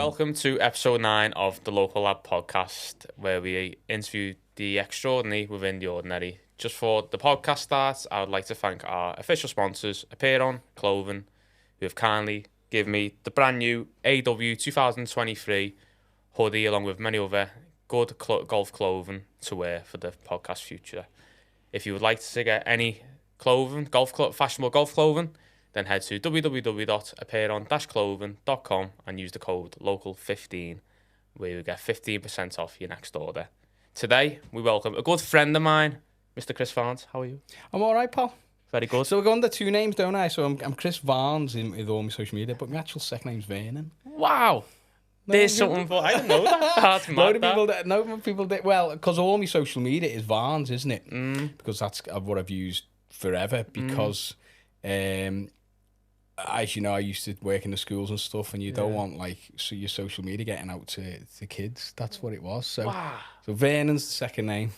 Welcome to episode 9 of the Local Lab podcast, where we interview the extraordinary within the ordinary. Just for the podcast starts, I would like to thank our official sponsors, Apeiron Clothing, who have kindly given me the brand new AW 2023 hoodie, along with many other good golf clothing to wear for the podcast future. If you would like to get any clothing, fashionable golf clothing, then head to www.apeiron-clothing.com and use the code LOCAL15, where you get 15% off your next order. Today, we welcome a good friend of mine, Mr. Chris Varnes. How are you? I'm all right, pal. Very good. So I go under two names, don't I? So I'm Chris Varnes with all my social media, but my actual second name's Vernon. Wow. There's something for... I didn't know that. That's mad, people did. Well, because all my social media is Varnes, isn't it? Because that's what I've used forever. Because... as you know, I used to work in the schools and stuff, and you don't want your social media getting out to kids. That's what it was. So, so Vernon's the second name.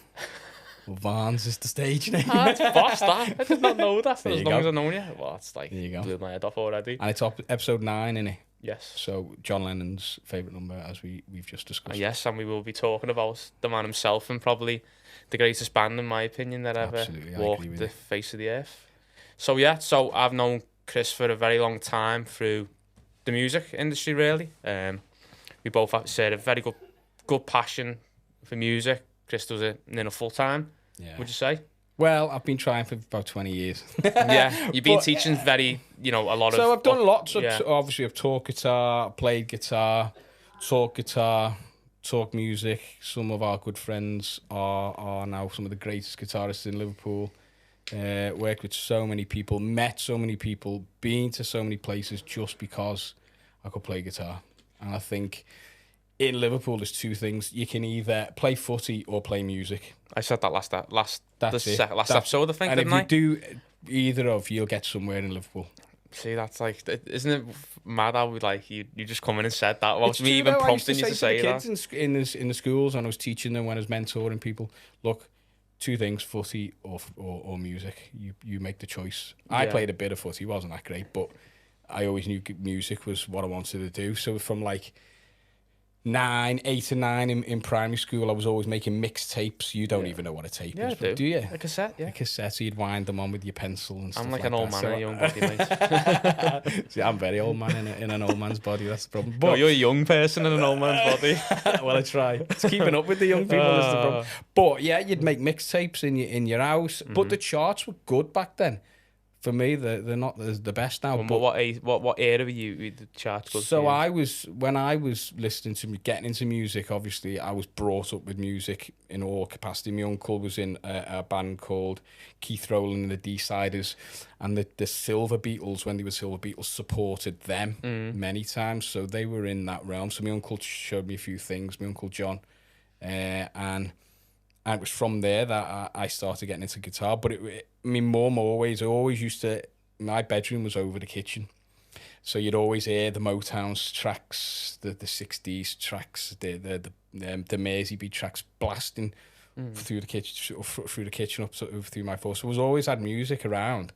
Well, Varnes is the stage name. That's boss, that. I did not know that for as long as I've known you. Well, it's like, blew my head off already. And it's episode 9, isn't it? Yes. So John Lennon's favourite number, as we've just discussed. Yes, and we will be talking about the man himself and probably the greatest band, in my opinion, that ever walked the face of the earth. So yeah, I've known Chris for a very long time through the music industry, really. We both share a very good passion for music. Chris does it full time, would you say? Well, I've been trying for about 20 years. Yeah, you've been teaching a lot of... So I've done lots. Obviously, I've taught guitar, played guitar, taught music. Some of our good friends are now some of the greatest guitarists in Liverpool. Worked with so many people, met so many people, been to so many places just because I could play guitar. And I think in Liverpool there's two things: you can either play footy or play music. I said that last episode, I think. And didn't if you do either of, you'll get somewhere in Liverpool. See, that's like, isn't it mad how you just come in and said that? Well, it's me even prompting you to say that. Kids in the schools, and I was teaching them when I was mentoring people. Look. Two things: footy or music. You make the choice. I played a bit of footy, wasn't that great, but I always knew music was what I wanted to do. So from 8 and 9 in primary school, I was always making mixtapes. You don't even know what a tape is, do you? A cassette, A cassette, so you'd wind them on with your pencil and stuff. I'm like an old man in a young body, mate. See, I'm very old man in an old man's body. That's the problem. But you're a young person in an old man's body. Well, I try. It's keeping up with the young people is the problem. But yeah, you'd make mixtapes in your house. But the charts were good back then. For me, they're not the best now. But what era were you the charts good? So when I was listening to getting into music, obviously I was brought up with music in all capacity. My uncle was in a band called Keith Rowland and the D-Siders, and the Silver Beatles, when they were Silver Beatles, supported them many times. So they were in that realm. So my uncle showed me a few things, my Uncle John, and it was from there that I started getting into guitar. But my mum always used to... My bedroom was over the kitchen. So you'd always hear the Motown tracks, the 60s tracks, the Merseybeat tracks blasting through the kitchen up through my floor. So I was always had music around.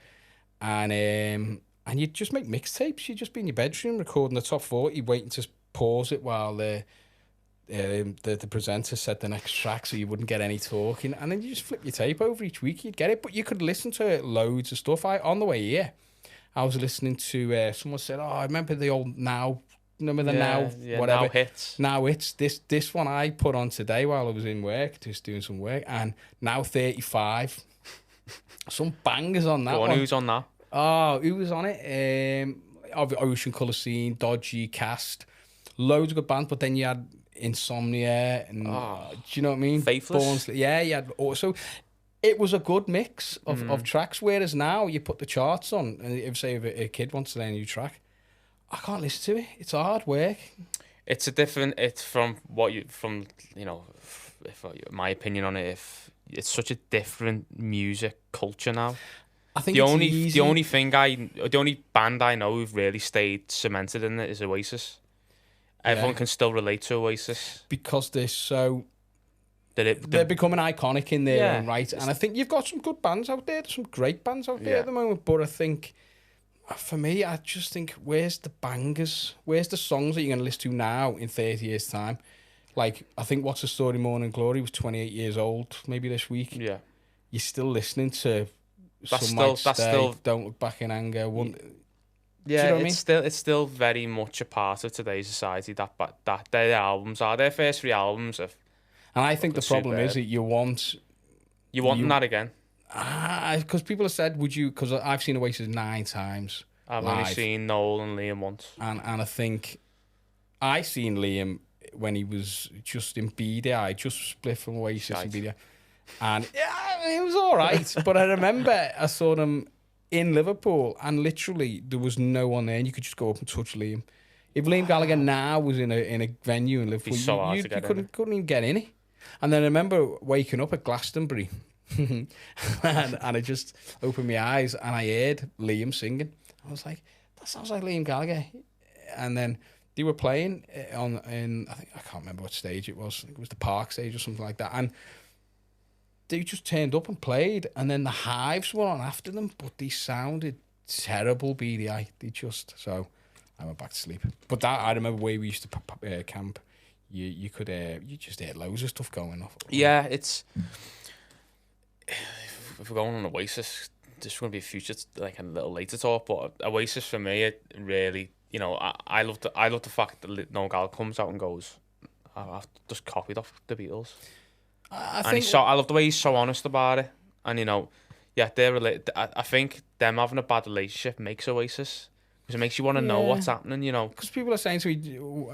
And you'd just make mixtapes. You'd just be in your bedroom recording the top 40, waiting to pause it while the presenter said the next track, so you wouldn't get any talking, and then you just flip your tape over each week, you'd get it. But you could listen to loads of stuff. On the way here, I was listening to someone said, I remember the old Now, remember the whatever Now hits. This one I put on today while I was in work, just doing some work, and Now 35, some bangers on that. Go on, who's on that? Oh, who was on it? Ocean Colour Scene, Dodgy, Cast, loads of good bands. But then you had Insomnia and do you know what I mean? Faithless. Yeah. Also, it was a good mix of tracks. Whereas now you put the charts on, and if a kid wants to learn a new track, I can't listen to it. It's hard work. It's from my opinion on it. If it's such a different music culture now. I think the only band I know who've really stayed cemented in it is Oasis. Everyone can still relate to Oasis because they're so they're becoming iconic in their own right. And I think you've got some good bands out there. There's some great bands out there at the moment. But I think For me, I just think, where's the bangers? Where's the songs that you're going to listen to now in 30 years' time? Like, I think What's the Story, Morning Glory was 28 years old, maybe this week. Yeah. You're still listening to That's Some Might still Stay, Don't Look Back in Anger. Do you yeah, know what I mean? it's still very much a part of today's society that their albums are their first 3 albums of And I think the the problem is superb. that you want... You want that again? Because people have said, would you... Because I've seen Oasis 9 times I've live. only seen Noel and Liam once. And I think I seen Liam when he was just in BDI. I just split from Oasis in BDI. And yeah, it was all right. But I remember I saw them in Liverpool, and literally there was no one there, and you could just go up and touch Liam. If Liam Gallagher now was in a venue in Liverpool, so hard to you get couldn't even get in it. And then I remember waking up at Glastonbury, and I just opened my eyes and I heard Liam singing. I was like, that sounds like Liam Gallagher. And then they were playing I can't remember what stage it was. I think it was the Park stage or something like that. And they just turned up and played, and then the Hives were on after them, but they sounded terrible, BDI. So I went back to sleep. But that, I remember where we used to camp, you could, you just heard loads of stuff going off. Yeah, it's... If we're going on Oasis, this is going to be a future, like a little later talk, but Oasis for me, it really, you know, I love the fact that Noel Gallagher comes out and goes, I've just copied off the Beatles. I love the way he's so honest about it, and you know, yeah, they're related. I think them having a bad relationship makes Oasis, because it makes you want to know what's happening. You know, because people are saying to me,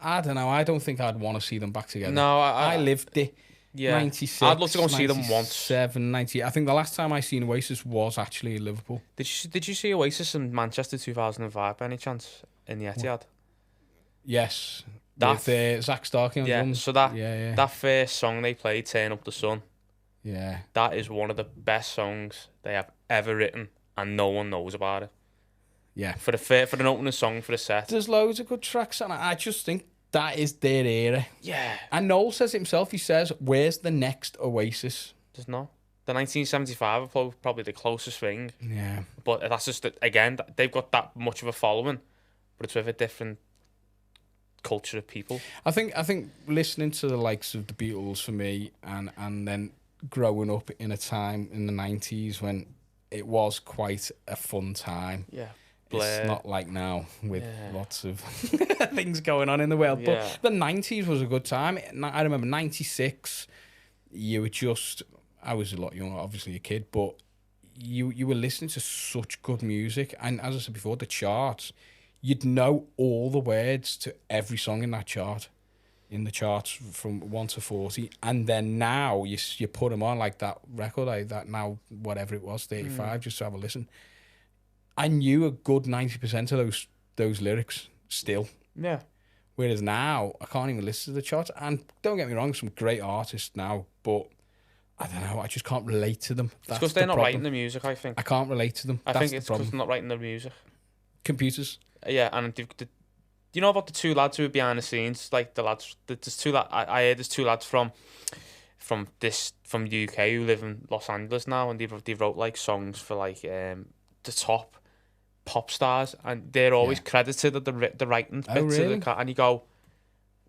I don't know, I don't think I'd want to see them back together. No, I lived it. Yeah, 96, I'd love to go and see them once. 90. I think the last time I seen Oasis was actually in Liverpool. Did you see Oasis in Manchester 2005 by any chance in the Etihad? Yes. With Zach Starkey on drums. So that first song they played, Turn Up the Sun, that is one of the best songs they have ever written, and no one knows about it. Yeah. For an opening song for the set. There's loads of good tracks, and I just think that is their era. Yeah. And Noel says himself, he says, where's the next Oasis? There's no. The 1975 are probably the closest thing. Yeah. But that's just, again, they've got that much of a following, but it's with a different culture of people. I think listening to the likes of the Beatles for me, and then growing up in a time in the 90s when it was quite a fun time. Yeah. It's not like now with lots of things going on in the world. But the 90s was a good time. I remember 96, you were just... I was a lot younger, obviously a kid, but you were listening to such good music. And as I said before, the charts, you'd know all the words to every song in that chart, in the charts from 1 to 40. And then now you put them on, like that record, like that now, whatever it was, 35, just to have a listen. I knew a good 90% of those lyrics still. Yeah. Whereas now, I can't even listen to the charts. And don't get me wrong, some great artists now, but I don't know, I just can't relate to them. It's because they're not writing the music, I think. I can't relate to them. I think it's because they're not writing the music. Computers. Yeah, and do you know about the two lads who are behind the scenes? Like the lads, there's two lads. I heard there's two lads from the UK who live in Los Angeles now, and they wrote like songs for like the top pop stars, and they're always credited at the writing bits really? of the and you go,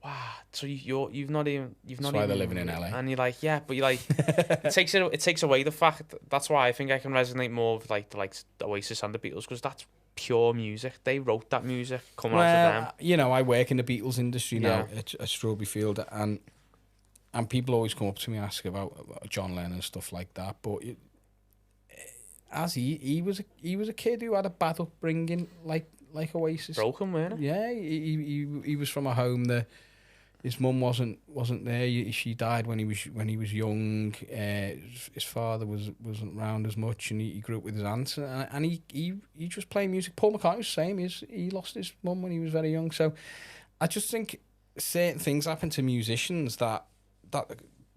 wow, so you've not even That's why they're living in LA, and you're like, yeah, but you're like, it takes away the fact. That's why I think I can resonate more with like the Oasis and the Beatles, because that's pure music. They wrote that music coming out of them. You know, I work in the Beatles industry now at Strawberry Field, and people always come up to me and ask about John Lennon and stuff like that, but as he was a kid who had a bad upbringing, like Oasis. Broken, weren't he? Yeah, he was from a home that his mum wasn't there. She died when he was young. His father wasn't around as much, and he grew up with his aunts. And he just played music. Paul McCartney was the same. He lost his mum when he was very young. So I just think certain things happen to musicians that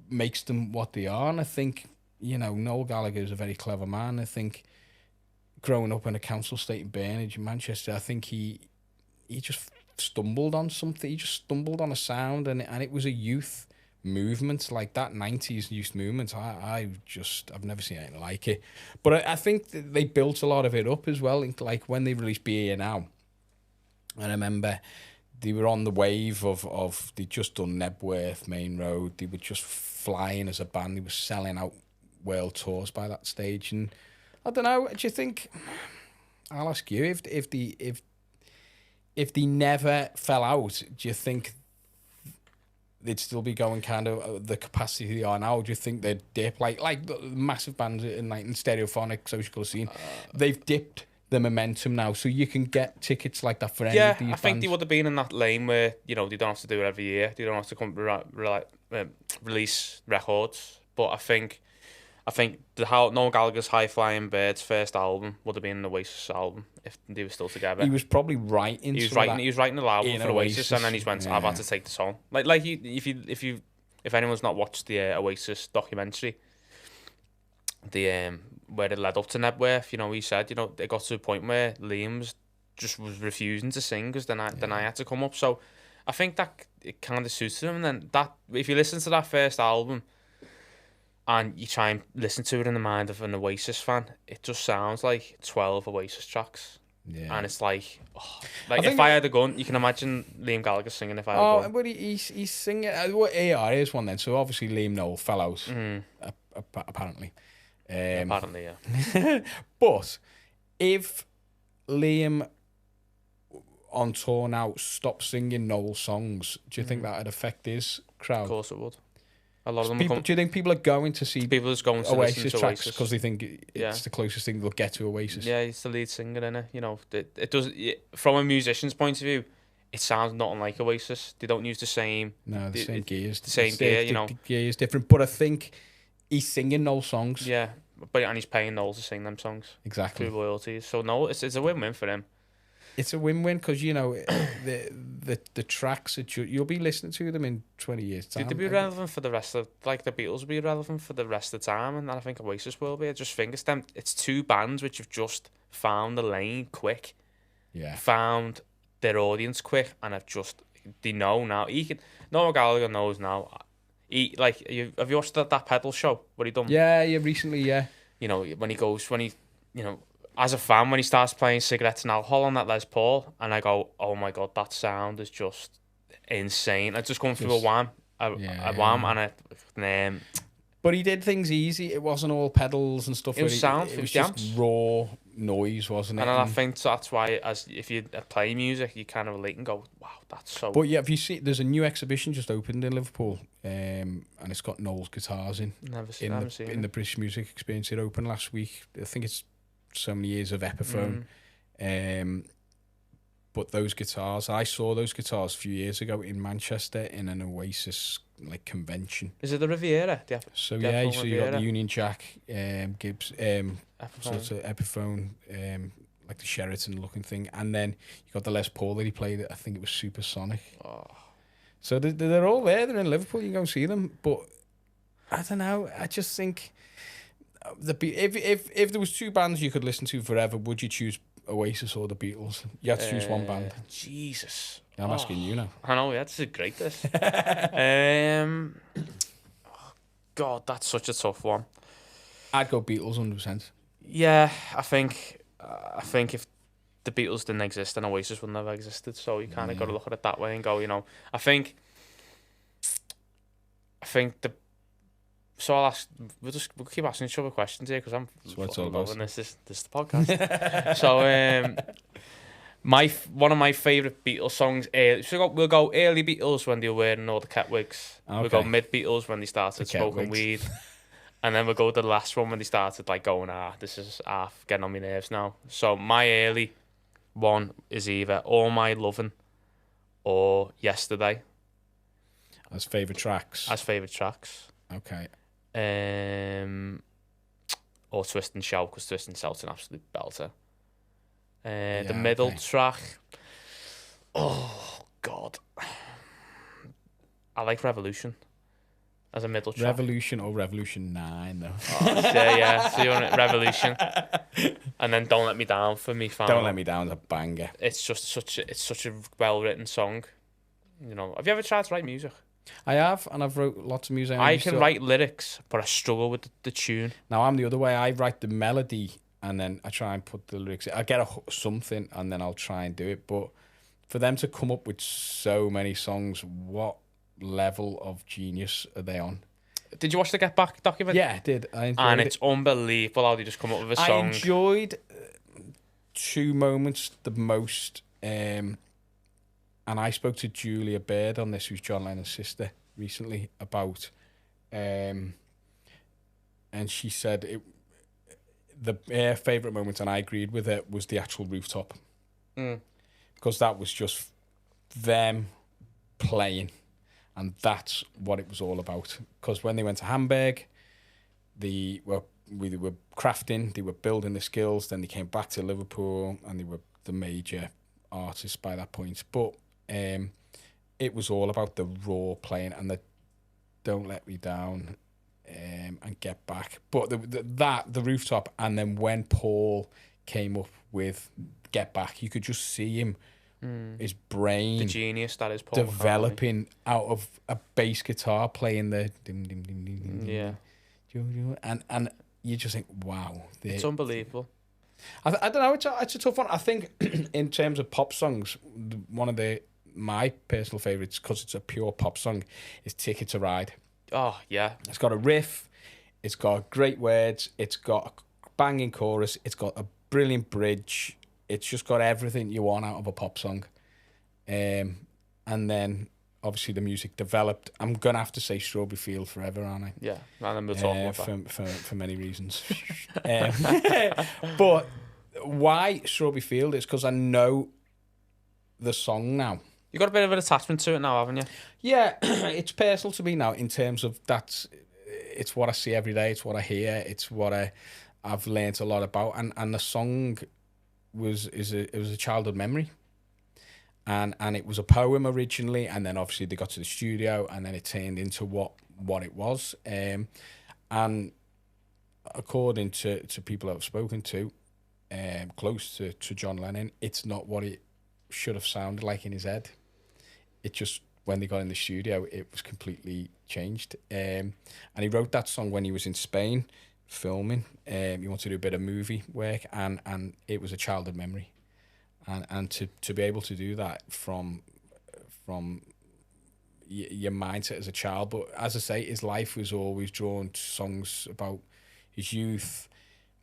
makes them what they are. And I think, you know, Noel Gallagher is a very clever man. I think growing up in a council estate in Varnes in Manchester, I think he just stumbled on something. He just stumbled on a sound, and it was a youth movement, like that 90s youth movement. I've never seen anything like it. But I think that they built a lot of it up as well. Like when they released Be Here Now, I remember they were on the wave of they'd just done Nebworth, Main Road. They were just flying as a band. They were selling out world tours by that stage. And I don't know, do you think, I'll ask you, if they never fell out, do you think they'd still be going kind of the capacity they are now? Do you think they'd dip like the massive bands in Stereophonic, Social Scene? They've dipped the momentum now, so you can get tickets like that for any of these bands. I think they would have been in that lane where, you know, they don't have to do it every year. They don't have to come release records. But I think Noel Gallagher's High Flying Birds first album would have been an Oasis album if they were still together. He was probably writing. He was writing the album for Oasis, and then he went, I've had to take this on. Like if anyone's not watched the Oasis documentary, the where it led up to Nebworth, you know, he said, you know, it got to a point where Liam was refusing to sing because then I had to come up. So I think that it kind of suits him. And then that, if you listen to that first album and you try and listen to it in the mind of an Oasis fan, it just sounds like 12 Oasis tracks. Yeah. And it's like, if I had a gun, you can imagine Liam Gallagher singing If I Had a Gun. But he's singing. What AR is one then? So obviously Liam Noel fell out, apparently. Apparently, yeah. But if Liam on tour now stopped singing Noel songs, do you think that would affect his crowd? Of course it would. A lot of them. Do you think people are going to see Oasis tracks because they think it's the closest thing they'll get to Oasis? Yeah, he's the lead singer, innit? You know, it does. From a musician's point of view, it sounds nothing like Oasis. They don't use the same. No, the same gears. The same gear, you know. The gear is different, but I think he's singing Noel songs. Yeah, and he's paying Noel to sing them songs. Exactly. Through royalties. So Noel, it's a win-win for him. It's a win-win because, you know, the tracks that you'll be listening to them in 20 years' time. They'll be relevant for the rest of, like the Beatles will be relevant for the rest of the time, and I think Oasis will be. I just think it's two bands which have just found the lane quick. Yeah. Found their audience quick, and they know now. Noel Gallagher knows now. Have you watched that pedal show? What he done? Yeah, recently, yeah. You know, as a fan, when he starts playing Cigarettes and Alcohol on that Les Paul, and I go, oh my God, that sound is just insane. I just going through a wham, wham, and but he did things easy. It wasn't all pedals and stuff. It was sound. It was just raw noise, wasn't it? And I think that's why, if you play music, you kind of relate and go, wow, that's so. But yeah, if you see, there's a new exhibition just opened in Liverpool, and it's got Noel's guitars in. Never seen in the British Music Experience. It opened last week. I think it's so many years of Epiphone. But those guitars, I saw those guitars a few years ago in Manchester in an Oasis convention. Is it the Riviera? So yeah, so you got the Union Jack, Gibbs, Epiphone, like the Sheraton looking thing, and then you got the Les Paul that he played. I think it was Supersonic. Oh. So they're all there. They're in Liverpool. You can go and see them. But I don't know. I just think if there was two bands you could listen to forever, would you choose Oasis or the Beatles? You have to choose one band. Jesus. I'm asking you now. I know, yeah, this is great, this. God, that's such a tough one. I'd go Beatles 100%. Yeah, I think if the Beatles didn't exist, then Oasis would never have existed. So you kind of got to look at it that way and go, you know, I think So I'll ask. We'll keep asking each other questions here because I'm loving this. This is the podcast. So one of my favourite Beatles songs. We'll go early Beatles when they were wearing all the cat wigs. Okay. We'll go mid Beatles when they started smoking weed, and then we'll go to the last one when they started like going, this is getting on my nerves now. So my early one is either All My Lovin' or Yesterday. As favourite tracks. Okay. Or Twist and Shout, because Twist and Shout's an absolute belter. The middle track, oh God, I like Revolution as a middle track. Revolution or Revolution 9 though. Yeah. So you want Revolution, and then Don't Let Me Down for me. Don't Let Me Down's a banger. It's just such a well written song. You know, have you ever tried to write music? I have, and I've wrote lots of music. I can write lyrics, but I struggle with the tune. Now I'm the other way. I write the melody, and then I try and put the lyrics. I get something, and then I'll try and do it. But for them to come up with so many songs, what level of genius are they on? Did you watch the Get Back documentary? Yeah, I did. I enjoyed and it. it's unbelievable how they just come up with a song. I enjoyed two moments the most. And I spoke to Julia Baird on this, who's John Lennon's sister, recently about, and she said her favourite moment, and I agreed with it, was the actual rooftop, because that was just them playing, and that's what it was all about. Because when they went to Hamburg, we were crafting, they were building the skills. Then they came back to Liverpool, and they were the major artists by that point. But it was all about the raw playing and the "Don't Let Me Down" and "Get Back." But the rooftop, and then when Paul came up with "Get Back," you could just see him, his brain, the genius that is Paul developing out of a bass guitar, playing the dim dim dim dim dim. Yeah, and you just think, wow, it's unbelievable. I don't know. It's a tough one. I think in terms of pop songs, one of my personal favourites, because it's a pure pop song, is "Ticket to Ride." Oh yeah, it's got a riff, it's got great words, it's got a banging chorus, it's got a brilliant bridge. It's just got everything you want out of a pop song. And then obviously the music developed. I'm gonna have to say "Strawberry Field" forever, aren't I? Yeah, and then we'll talk about that for many reasons. But why "Strawberry Field" is because I know the song now. You got a bit of an attachment to it now, haven't you? Yeah, it's personal to me now in terms of it's what I see every day. It's what I hear. It's what I've learnt a lot about. And the song was a childhood memory. And it was a poem originally, and then obviously they got to the studio, and then it turned into what it was. And according to people I've spoken to, close to John Lennon, it's not what it should have sounded like in his head. It just, when they got in the studio, it was completely changed. And he wrote that song when he was in Spain filming. He wanted to do a bit of movie work, and it was a childhood memory. And to be able to do that from your mindset as a child. But as I say, his life was always drawn to songs about his youth,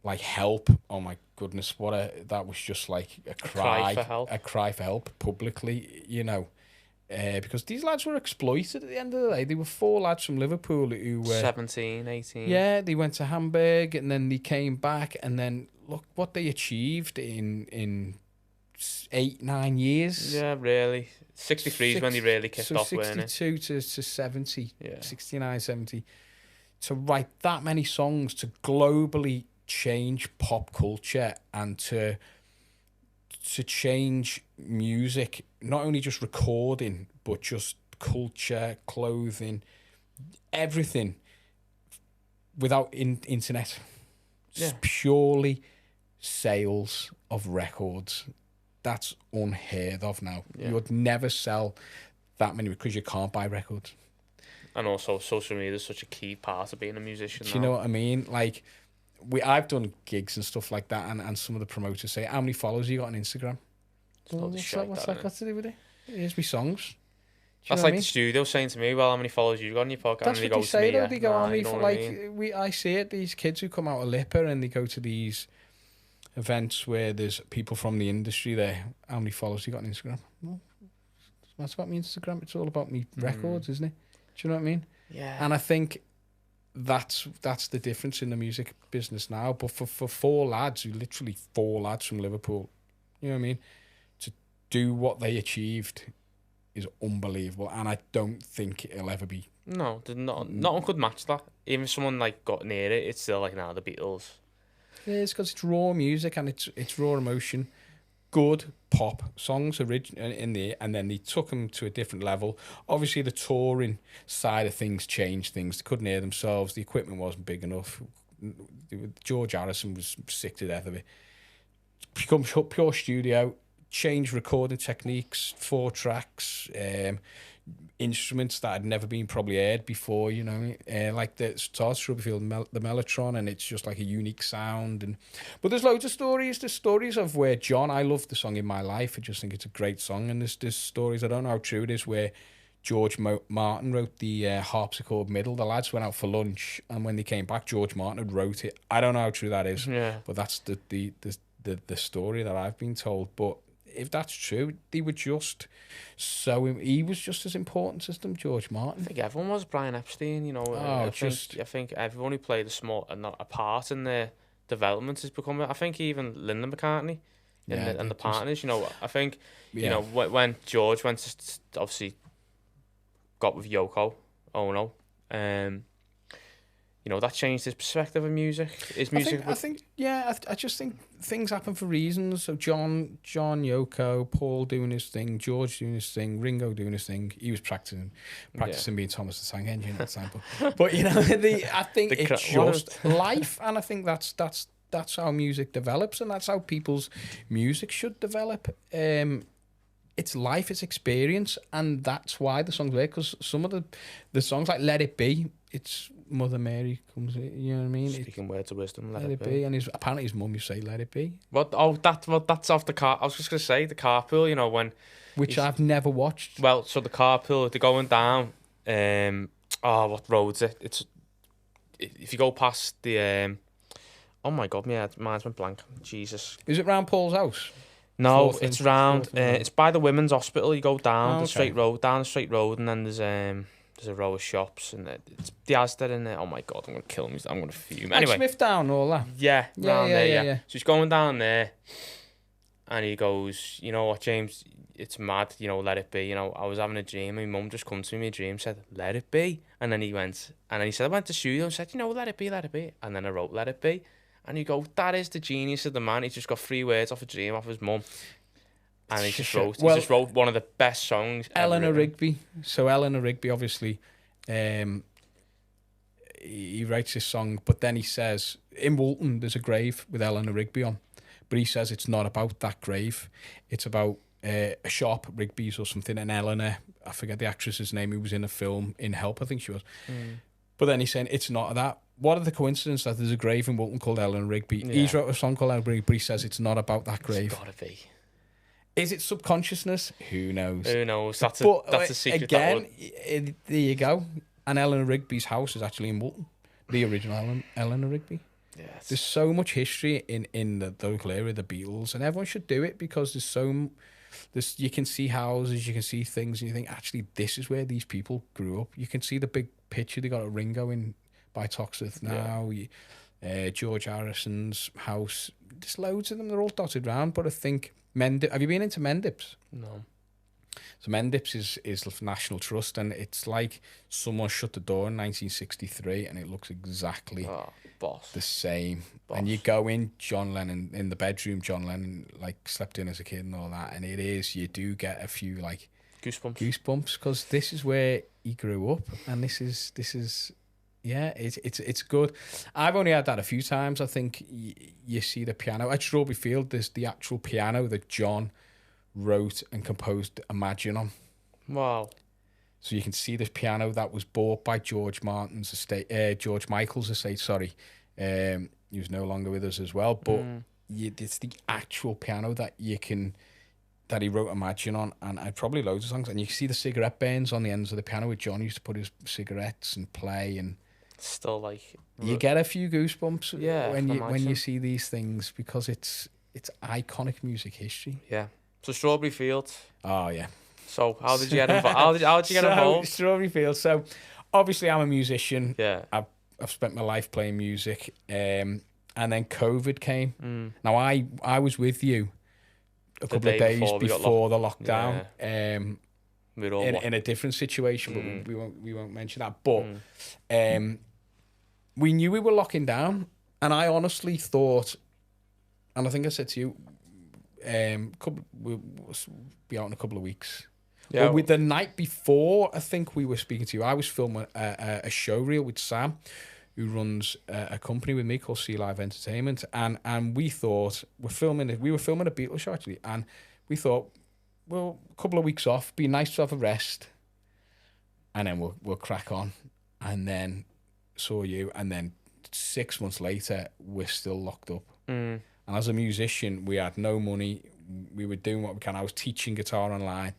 like "Help." Oh my goodness, that was just like a cry for help publicly, because these lads were exploited at the end of the day. They were 4 lads from Liverpool who were 17, 18. Yeah, they went to Hamburg, and then they came back, and then look what they achieved in 8-9 years. Yeah, really. 63 is when they really kicked off, weren't it? 62 to 70, yeah. 69, 70. To write that many songs, to globally change pop culture, and to change music, not only just recording, but just culture, clothing, everything, without internet. Yeah. Purely sales of records. That's unheard of now. Yeah. You would never sell that many because you can't buy records. And also social media is such a key part of being a musician. Do you know what I mean? Like, I've done gigs and stuff like that, and some of the promoters say, "How many followers you got on Instagram?" What's that got to do with it? Here's my songs. That's like the studio saying to me, "Well, how many followers you got on your podcast?" That's and what they say, though. They go on me for like, I see it. These kids who come out of Lipper and they go to these events where there's people from the industry there. How many followers you got on Instagram? Well, that's about me Instagram. It's all about me records, isn't it? Do you know what I mean? Yeah. And I think that's the difference in the music business now. But for 4 lads, literally 4 lads from Liverpool, you know what I mean, to do what they achieved is unbelievable. And I don't think it'll ever be. No, not one could match that. Even if someone like got near it, it's still like the Beatles. It is, because it's raw music and it's raw emotion. Good pop songs in there, and then they took them to a different level. Obviously, the touring side of things changed things. They couldn't hear themselves. The equipment wasn't big enough. George Harrison was sick to death of it. Become pure studio, change recording techniques, 4 tracks, instruments that had never been probably heard before, you know, like the Stars Shrubfield, the Mellotron, and it's just like a unique sound. And but there's loads of stories. There's stories of where John, I love the song In My Life. I just think it's a great song. And there's stories, I don't know how true it is, where George Martin wrote the harpsichord middle. The lads went out for lunch, and when they came back, George Martin had wrote it. I don't know how true that is, but that's the story that I've been told. But if that's true, they were just he was just as important as them, George Martin. I think everyone was Brian Epstein, you know. I think everyone who played a part in their development has become. I think even Linda McCartney and the partners, you know. I think you know when George went to obviously got with Yoko Ono, you know, that changed his perspective of music. His music. I just think things happen for reasons. So John, Yoko, Paul doing his thing, George doing his thing, Ringo doing his thing. He was practicing being Thomas the Tank Engine at the time. But you know, I think it's just life, and I think that's how music develops, and that's how people's music should develop. It's life, it's experience, and that's why the songs work. Because some of the songs like Let It Be, it's Mother Mary comes, you know what I mean? Speaking words of wisdom, let it be. And apparently his mum used to say, Let It Be. That's off the car. I was just going to say, the carpool, you know, which I've never watched. Well, so the carpool, they're going down, what road's it? It's, if you go past the, oh my God, mine's went blank. Jesus. Is it round Paul's house? No, it's round, it's by the women's hospital. You go down the straight road, and then there's a row of shops, and it's the Asda in there. Oh my God, I'm going to kill me. I'm going to fume. Anyway. Smith Down, all that. Yeah, there. So he's going down there, and he goes, you know what, James, it's mad, you know, let it be. You know, I was having a dream, and my mum just come to me in a dream, said, let it be. And then he said, I went to studio and said, you know, let it be. And then I wrote, let it be. And you go, that is the genius of the man. He's just got 3 words off a dream off his mum. And he just wrote one of the best songs Eleanor Rigby. So Eleanor Rigby, obviously, he writes this song, but then he says, in Woolton, there's a grave with Eleanor Rigby on. But he says it's not about that grave. It's about a shop, Rigby's or something, and Eleanor, I forget the actress's name, who was in a film, in Help, I think she was. But then he's saying, it's not that. What are the coincidences that there's a grave in Woolton called Eleanor Rigby? Yeah. He's wrote a song called Eleanor Rigby, but he says it's not about that grave. It's gotta be. Is it subconsciousness? Who knows? That's a secret. Again, there you go. And Eleanor Rigby's house is actually in Woolton. The original Eleanor Rigby. Yes. There's so much history in the local area, the Beatles, and everyone should do it because you can see houses, you can see things, and you think, actually, this is where these people grew up. You can see the big picture they got at Ringo by Toxteth now. Yeah. George Harrison's house. There's loads of them. They're all dotted around. But I think have you been into Mendips? No. So Mendips is National Trust, and it's like someone shut the door in 1963, and it looks exactly the same. Boss. And you go in, John Lennon in the bedroom. John Lennon like slept in as a kid and all that, and you do get a few like goosebumps because this is where he grew up, and this is. Yeah, it's good. I've only had that a few times. I think you see the piano at Strawberry Field. There's the actual piano that John wrote and composed Imagine on. Wow. So you can see this piano that was bought by George Martin's estate, George Michael's estate. Sorry, he was no longer with us as well. But it's the actual piano that he wrote Imagine on, and I probably loads of songs. And you can see the cigarette burns on the ends of the piano where John used to put his cigarettes and play and. Still like you get a few goosebumps when you see these things because it's iconic music history. Yeah. So Strawberry Field. Oh yeah. So how did you get involved? How did you get involved? Strawberry Field. So obviously I'm a musician. Yeah. I've spent my life playing music. And then COVID came. Now I was with you a couple of days before the lockdown. Yeah. In a different situation, but we won't mention that. But we knew we were locking down, and I honestly thought, and I think I said to you, we'll be out in a couple of weeks. Yeah. But with the night before, I think we were speaking to you. I was filming a show reel with Sam, who runs a company with me called Sea Live Entertainment, and we thought we were filming a Beatles show actually, and we thought, well, a couple of weeks off, be nice to have a rest. and then we'll crack on. And then saw you, and then 6 months later, we're still locked up. Mm. And as a musician, we had no money. We were doing what we can. I was teaching guitar online.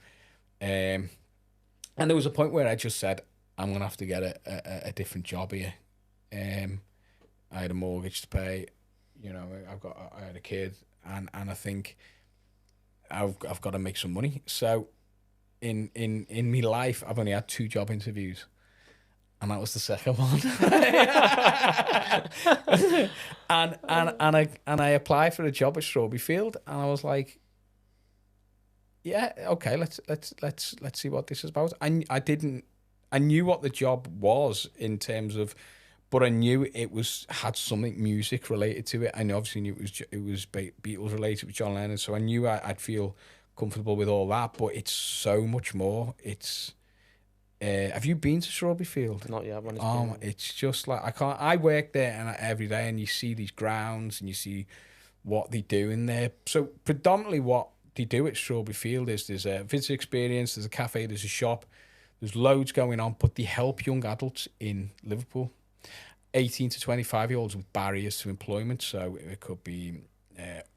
And there was a point where I just said, I'm going to have to get a different job here. I had a mortgage to pay. You know, I had a kid, and I think I've got to make some money. So in my life, I've only had 2 job interviews. And that was the second one. and I applied for a job at Strawberry Field, and I was like, yeah, okay, let's see what this is about. I knew what the job was in terms of, but I knew it had something music related to it. I obviously knew it was Beatles related with John Lennon, so I knew I'd feel comfortable with all that. But it's so much more. It's have you been to Strawberry Field? Not yet. It's just like I work there every day, and you see these grounds and you see what they do in there. So predominantly what they do at Strawberry Field is there's a visitor experience, there's a cafe, there's a shop, there's loads going on, but they help young adults in Liverpool, 18 to 25-year-olds with barriers to employment. So it could be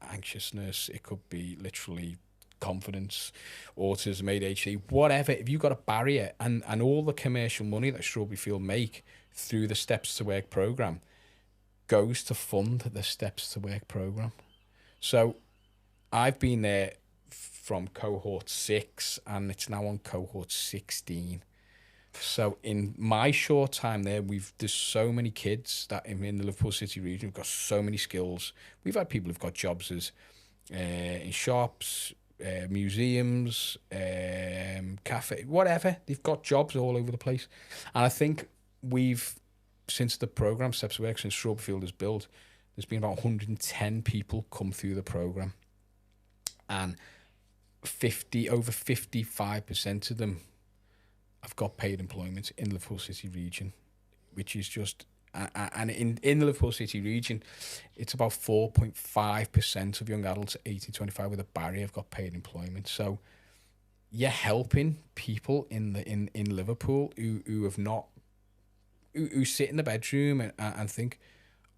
anxiousness, it could be literally confidence, autism, ADHD, whatever. If you've got a barrier, and all the commercial money that Strawberry Field make through the Steps to Work program goes to fund the Steps to Work program. So I've been there from cohort 6, and it's now on cohort 16. So in my short time there, there's so many kids that in the Liverpool City region have got so many skills. We've had people who've got jobs as in shops, museums, cafe, whatever. They've got jobs all over the place. And I think since the programme Steps to Work, since Strawberry Field is built, there's been about 110 people come through the programme. And over 55% of them have got paid employment in the Liverpool City region, which is just... And in the Liverpool City region, it's about 4.5% of young adults 18 to 25 with a barrier have got paid employment. So you're helping people in Liverpool who have not, who sit in the bedroom and think,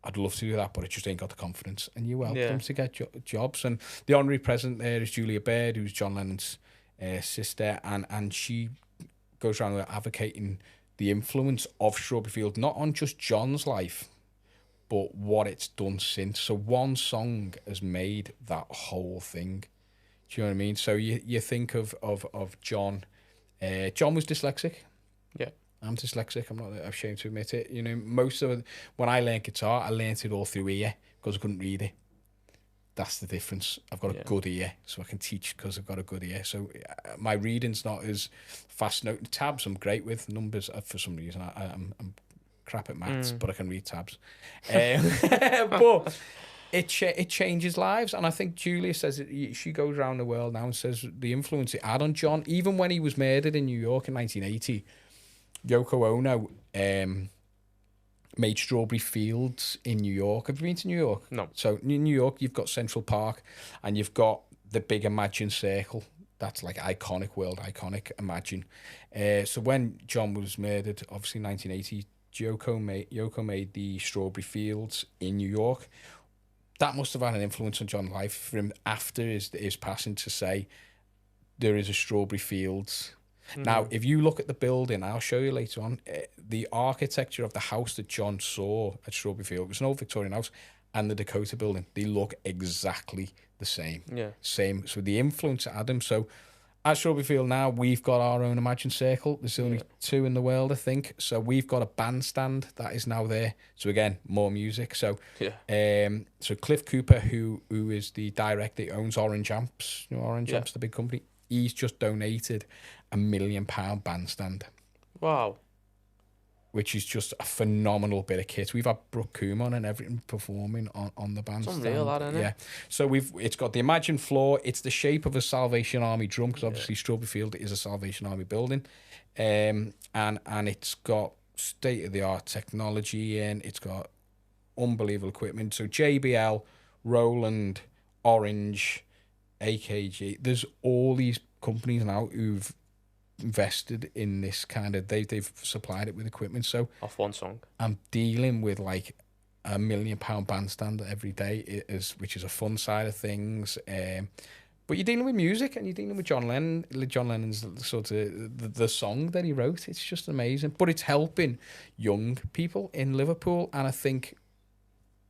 I'd love to do that, but I just ain't got the confidence. And you help them to get jobs. And the honorary president there is Julia Baird, who's John Lennon's sister, and she goes around advocating the influence of Strawberry Field, not on just John's life, but what it's done since. So one song has made that whole thing. Do you know what I mean? So you think of John. John was dyslexic. Yeah. I'm dyslexic. I'm not ashamed to admit it. You know, most of it, when I learned guitar, I learnt it all through ear because I couldn't read it. That's the difference. I've got a good ear, so I can teach because I've got a good ear. So my reading's not as fast. Tabs I'm great with. Numbers, for some reason, I'm crap at maths, but I can read tabs. But it changes lives. And I think Julia says she goes around the world now and says the influence it had on John. Even when he was murdered in New York in 1980, Yoko Ono made Strawberry Fields in New York. Have you been to New York? No. So in New York, you've got Central Park, and you've got the big Imagine Circle. That's like iconic, world iconic Imagine. So when John was murdered, obviously in 1980, Yoko made the Strawberry Fields in New York. That must have had an influence on John's life for him after his passing to say, there is a Strawberry Fields. Now, if you look at the building, I'll show you later on, the architecture of the house that John saw at Strawberry Field, it was an old Victorian house, and the Dakota building, they look exactly the same. Yeah. Same. So the influence at Adam. So at Strawberry Field now, we've got our own Imagine Circle. There's only 2 in the world, I think. So we've got a bandstand that is now there. So again, more music. So so Cliff Cooper, who is the director, owns Orange Amps. You know Orange Amps, the big company. He's just donated £1 million bandstand. Wow. Which is just a phenomenal bit of kit. We've had Brooke Cooman and everything performing on the bandstand. It's unreal, that, isn't it? Yeah. So it's got the Imagine floor. It's the shape of a Salvation Army drum, because obviously Strawberry Field is a Salvation Army building. And it's got state-of-the-art technology in. It's got unbelievable equipment. So JBL, Roland, Orange, AKG. There's all these companies now who've invested in this kind of, they've supplied it with equipment. So Off one song. I'm dealing with like £1 million bandstand every day, which is a fun side of things. But you're dealing with music, and you're dealing with John Lennon. John Lennon's sort of the song that he wrote. It's just amazing. But it's helping young people in Liverpool. And I think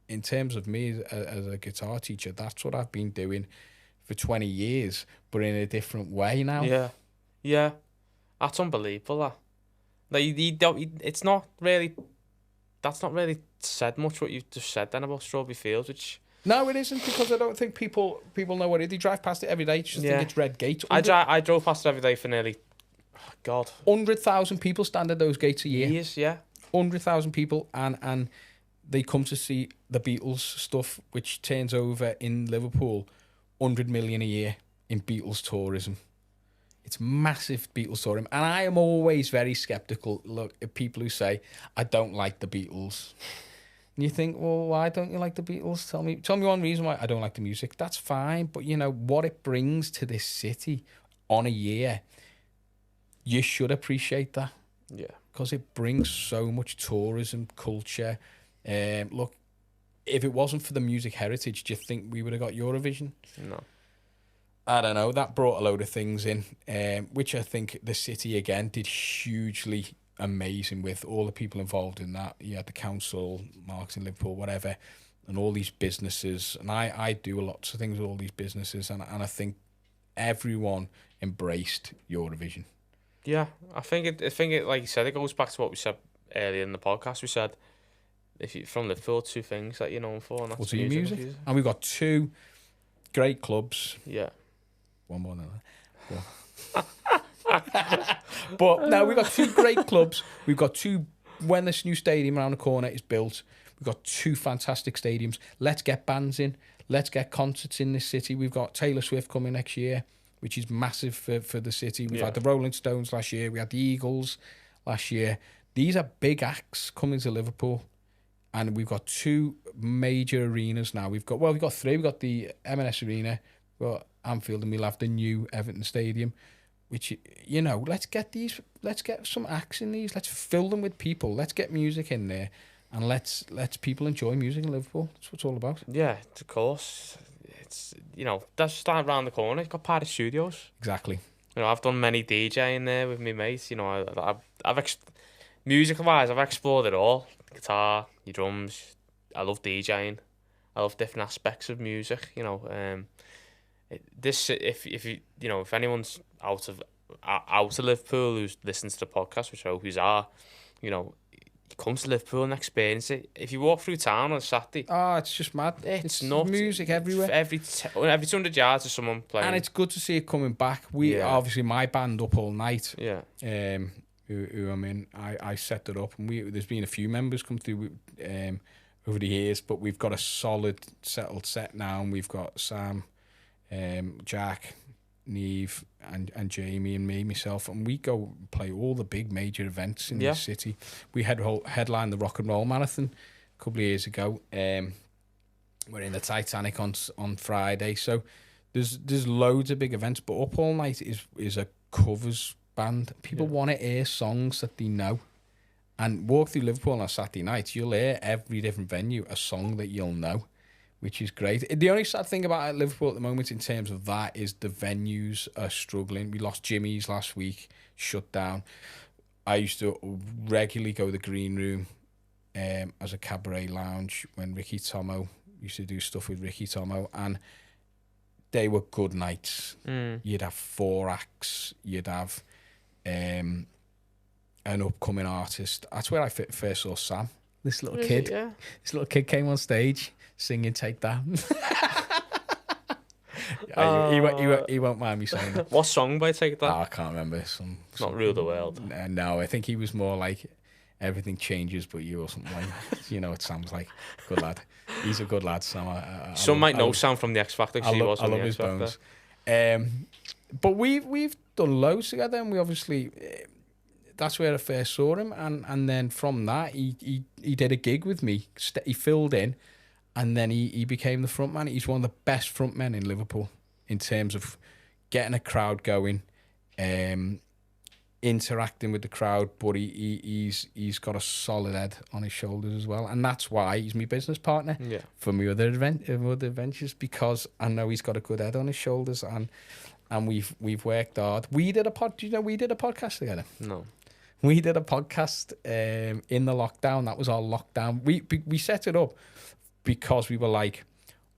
in terms of me as a guitar teacher, that's what I've been doing for 20 years, but in a different way now. Yeah. Yeah. That's unbelievable, that. Like, you don't, it's not really, that's not really said much what you've just said then about Strawberry Fields, which... No, it isn't, because I don't think people know what it is. They drive past it every day. Just think it's Red Gate. I drove past it every day for nearly, 100,000 people stand at those gates a year. Years, yeah. 100,000 people, and they come to see the Beatles stuff, which turns over in Liverpool 100 million a year in Beatles tourism. It's massive Beatles tourism, and I am always very sceptical. Look at people who say I don't like the Beatles. And you think, well, why don't you like the Beatles? Tell me one reason why. I don't like the music. That's fine, but you know what it brings to this city on a year. You should appreciate that. Yeah. Because it brings so much tourism, culture. Look, if it wasn't for the music heritage, do you think we would have got Eurovision? No. I don't know. That brought a load of things in, which I think the city again did hugely amazing with all the people involved in that. You had the council, marketing, Liverpool, whatever, and all these businesses. And I do lots of things with all these businesses, and I think everyone embraced Eurovision. Yeah, I think it like you said, it goes back to what we said earlier in the podcast. We said if you from Liverpool, two things that you're known for, and that's music. And we've got two great clubs. Yeah. One more than that. Yeah. But now we've got two great clubs. We've got two, when this new stadium around the corner is built, we've got two fantastic stadiums. Let's get bands in. Let's get concerts in this city. We've got Taylor Swift coming next year, which is massive for the city. We've had the Rolling Stones last year. We had the Eagles last year. These are big acts coming to Liverpool. And we've got two major arenas now. We've got three. We've got the M&S Arena, we've got Anfield, and we'll have the new Everton Stadium. Which, you know, let's get some acts in these. Let's fill them with people. Let's get music in there, and let's people enjoy music in Liverpool. That's what it's all about. Yeah, of course. It's, you know, that's just around the corner. It's got Paris Studios. Exactly. You know, I've done many DJing there with my mates. You know, I've music-wise, I've explored it all. Guitar, your drums. I love DJing. I love different aspects of music. You know, if anyone's out of Liverpool who's listening to the podcast, which I hope you are, you know, you come to Liverpool and experience it. If you walk through town on a Saturday, it's just mad. It's nuts. Music everywhere. Every 200 yards, there's someone playing. And it's good to see it coming back. Obviously my band Up All Night. Yeah. Who I'm in, I set it up, and there's been a few members come through over the years, but we've got a solid settled set now, and we've got Sam, Jack, Neve, and Jamie, and myself, and we go play all the big major events in the city. We headlined the Rock and Roll Marathon a couple of years ago. We're in the Titanic on Friday, so there's loads of big events. But Up All Night is a covers band. People want to hear songs that they know, and walk through Liverpool on a Saturday night, you'll hear every different venue a song that you'll know, which is great. The only sad thing about Liverpool at the moment in terms of that is the venues are struggling. We lost Jimmy's last week, shut down. I used to regularly go to the Green Room as a cabaret lounge when Ricky Tomo used to do stuff with Ricky Tomo, and they were good nights. You'd have 4 acts, you'd have an upcoming artist. That's where I first saw Sam. This little kid. Yeah. This little kid came on stage singing "Take That." He won't mind me saying that. What song by Take That? Oh, I can't remember. Not Rule the World. No, I think he was more like "Everything Changes But You" or something like that. You know what it sounds like. Good lad. He's a good lad, Sam. Some might know Sam from the X Factor because he was on the X Factor. But we've done loads together, and we obviously that's where I first saw him, and then from that he did a gig with me. He filled in, and then he became the front man. He's one of the best front men in Liverpool in terms of getting a crowd going. interacting with the crowd, but he's got a solid head on his shoulders as well, and that's why he's my business partner for my other adventures, because I know he's got a good head on his shoulders, and we've worked hard. We did a podcast together. No. We did a podcast in the lockdown. That was our lockdown. We set it up because we were like,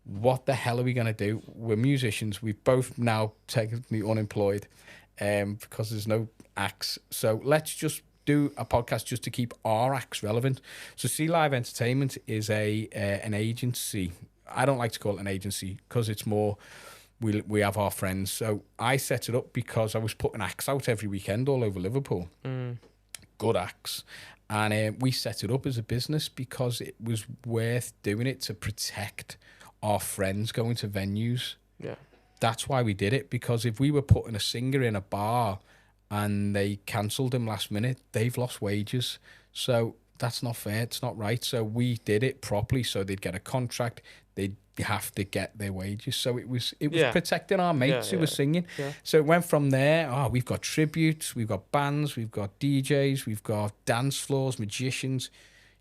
what the hell are we going to do? We're musicians. We've both now technically unemployed because there's no acts. So let's just do a podcast just to keep our acts relevant. So See Live Entertainment is an agency. I don't like to call it an agency because it's more, we have our friends. So I set it up because I was putting acts out every weekend all over Liverpool. Good acts. And we set it up as a business because it was worth doing it to protect our friends going to venues. Yeah. That's why we did it, because if we were putting a singer in a bar and they cancelled him last minute, they've lost wages. So that's not fair. It's not right. So we did it properly so they'd get a contract. They'd have to get their wages. So it was protecting our mates who were singing. Yeah. So it went from there. Oh, we've got tributes, we've got bands, we've got DJs, we've got dance floors, magicians.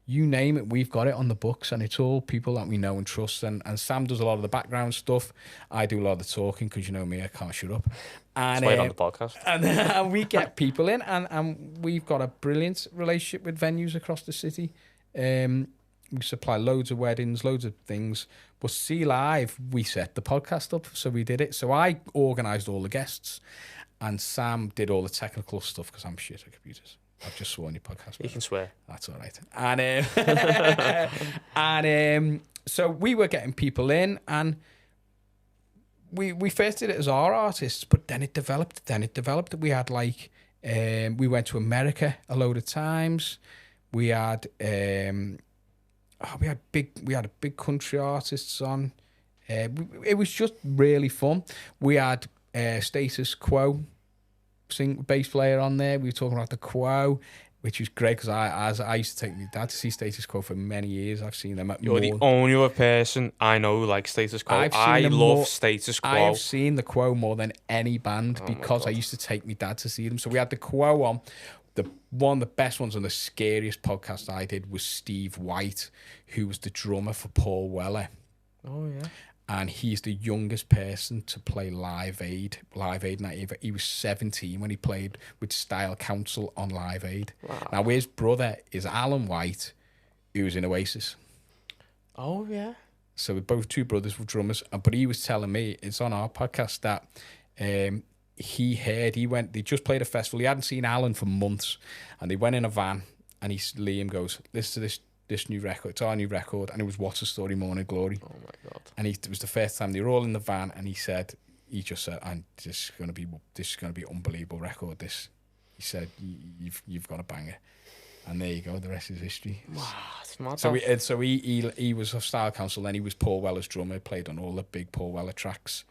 You name it, we've got it on the books, and it's all people that we know and trust. And Sam does a lot of the background stuff. I do a lot of the talking because you know me, I can't shut up. And that's why on the podcast. And we get people in, and we've got a brilliant relationship with venues across the city. We supply loads of weddings, loads of things. But See Live, we set the podcast up, so we did it. So I organised all the guests, and Sam did all the technical stuff because I'm shit at computers. I've just sworn your podcast. You can swear. That's all right. And so we were getting people in, and we first did it as our artists, but then it developed. We had we went to America a load of times. We had big country artists on. It was just really fun. We had Status Quo, bass player on there. We were talking about the Quo, which was great because I used to take my dad to see Status Quo for many years. I've seen them at You're the only other person I know like Status Quo. I love Status Quo. I've seen the Quo more than any band because I used to take my dad to see them. So we had the Quo on. One of the best ones and the scariest podcast I did was Steve White, who was the drummer for Paul Weller. Oh, yeah. And he's the youngest person to play Live Aid night. He was 17 when he played with Style Council on Live Aid. Wow. Now his brother is Alan White, who was in Oasis. Oh yeah. So both two brothers were drummers, but he was telling me, it's on our podcast, that they just played a festival. He hadn't seen Alan for months, and they went in a van, and Liam goes, listen to this new record. It's our new record, and it was What's the Story, Morning Glory. Oh my god! And it was the first time they were all in the van, and he just said, "And this is gonna be unbelievable record." He said, "You've got a banger," and there you go. The rest is history. Wow, it's mad. So he was of Style Council. Then he was Paul Weller's drummer. Played on all the big Paul Weller tracks.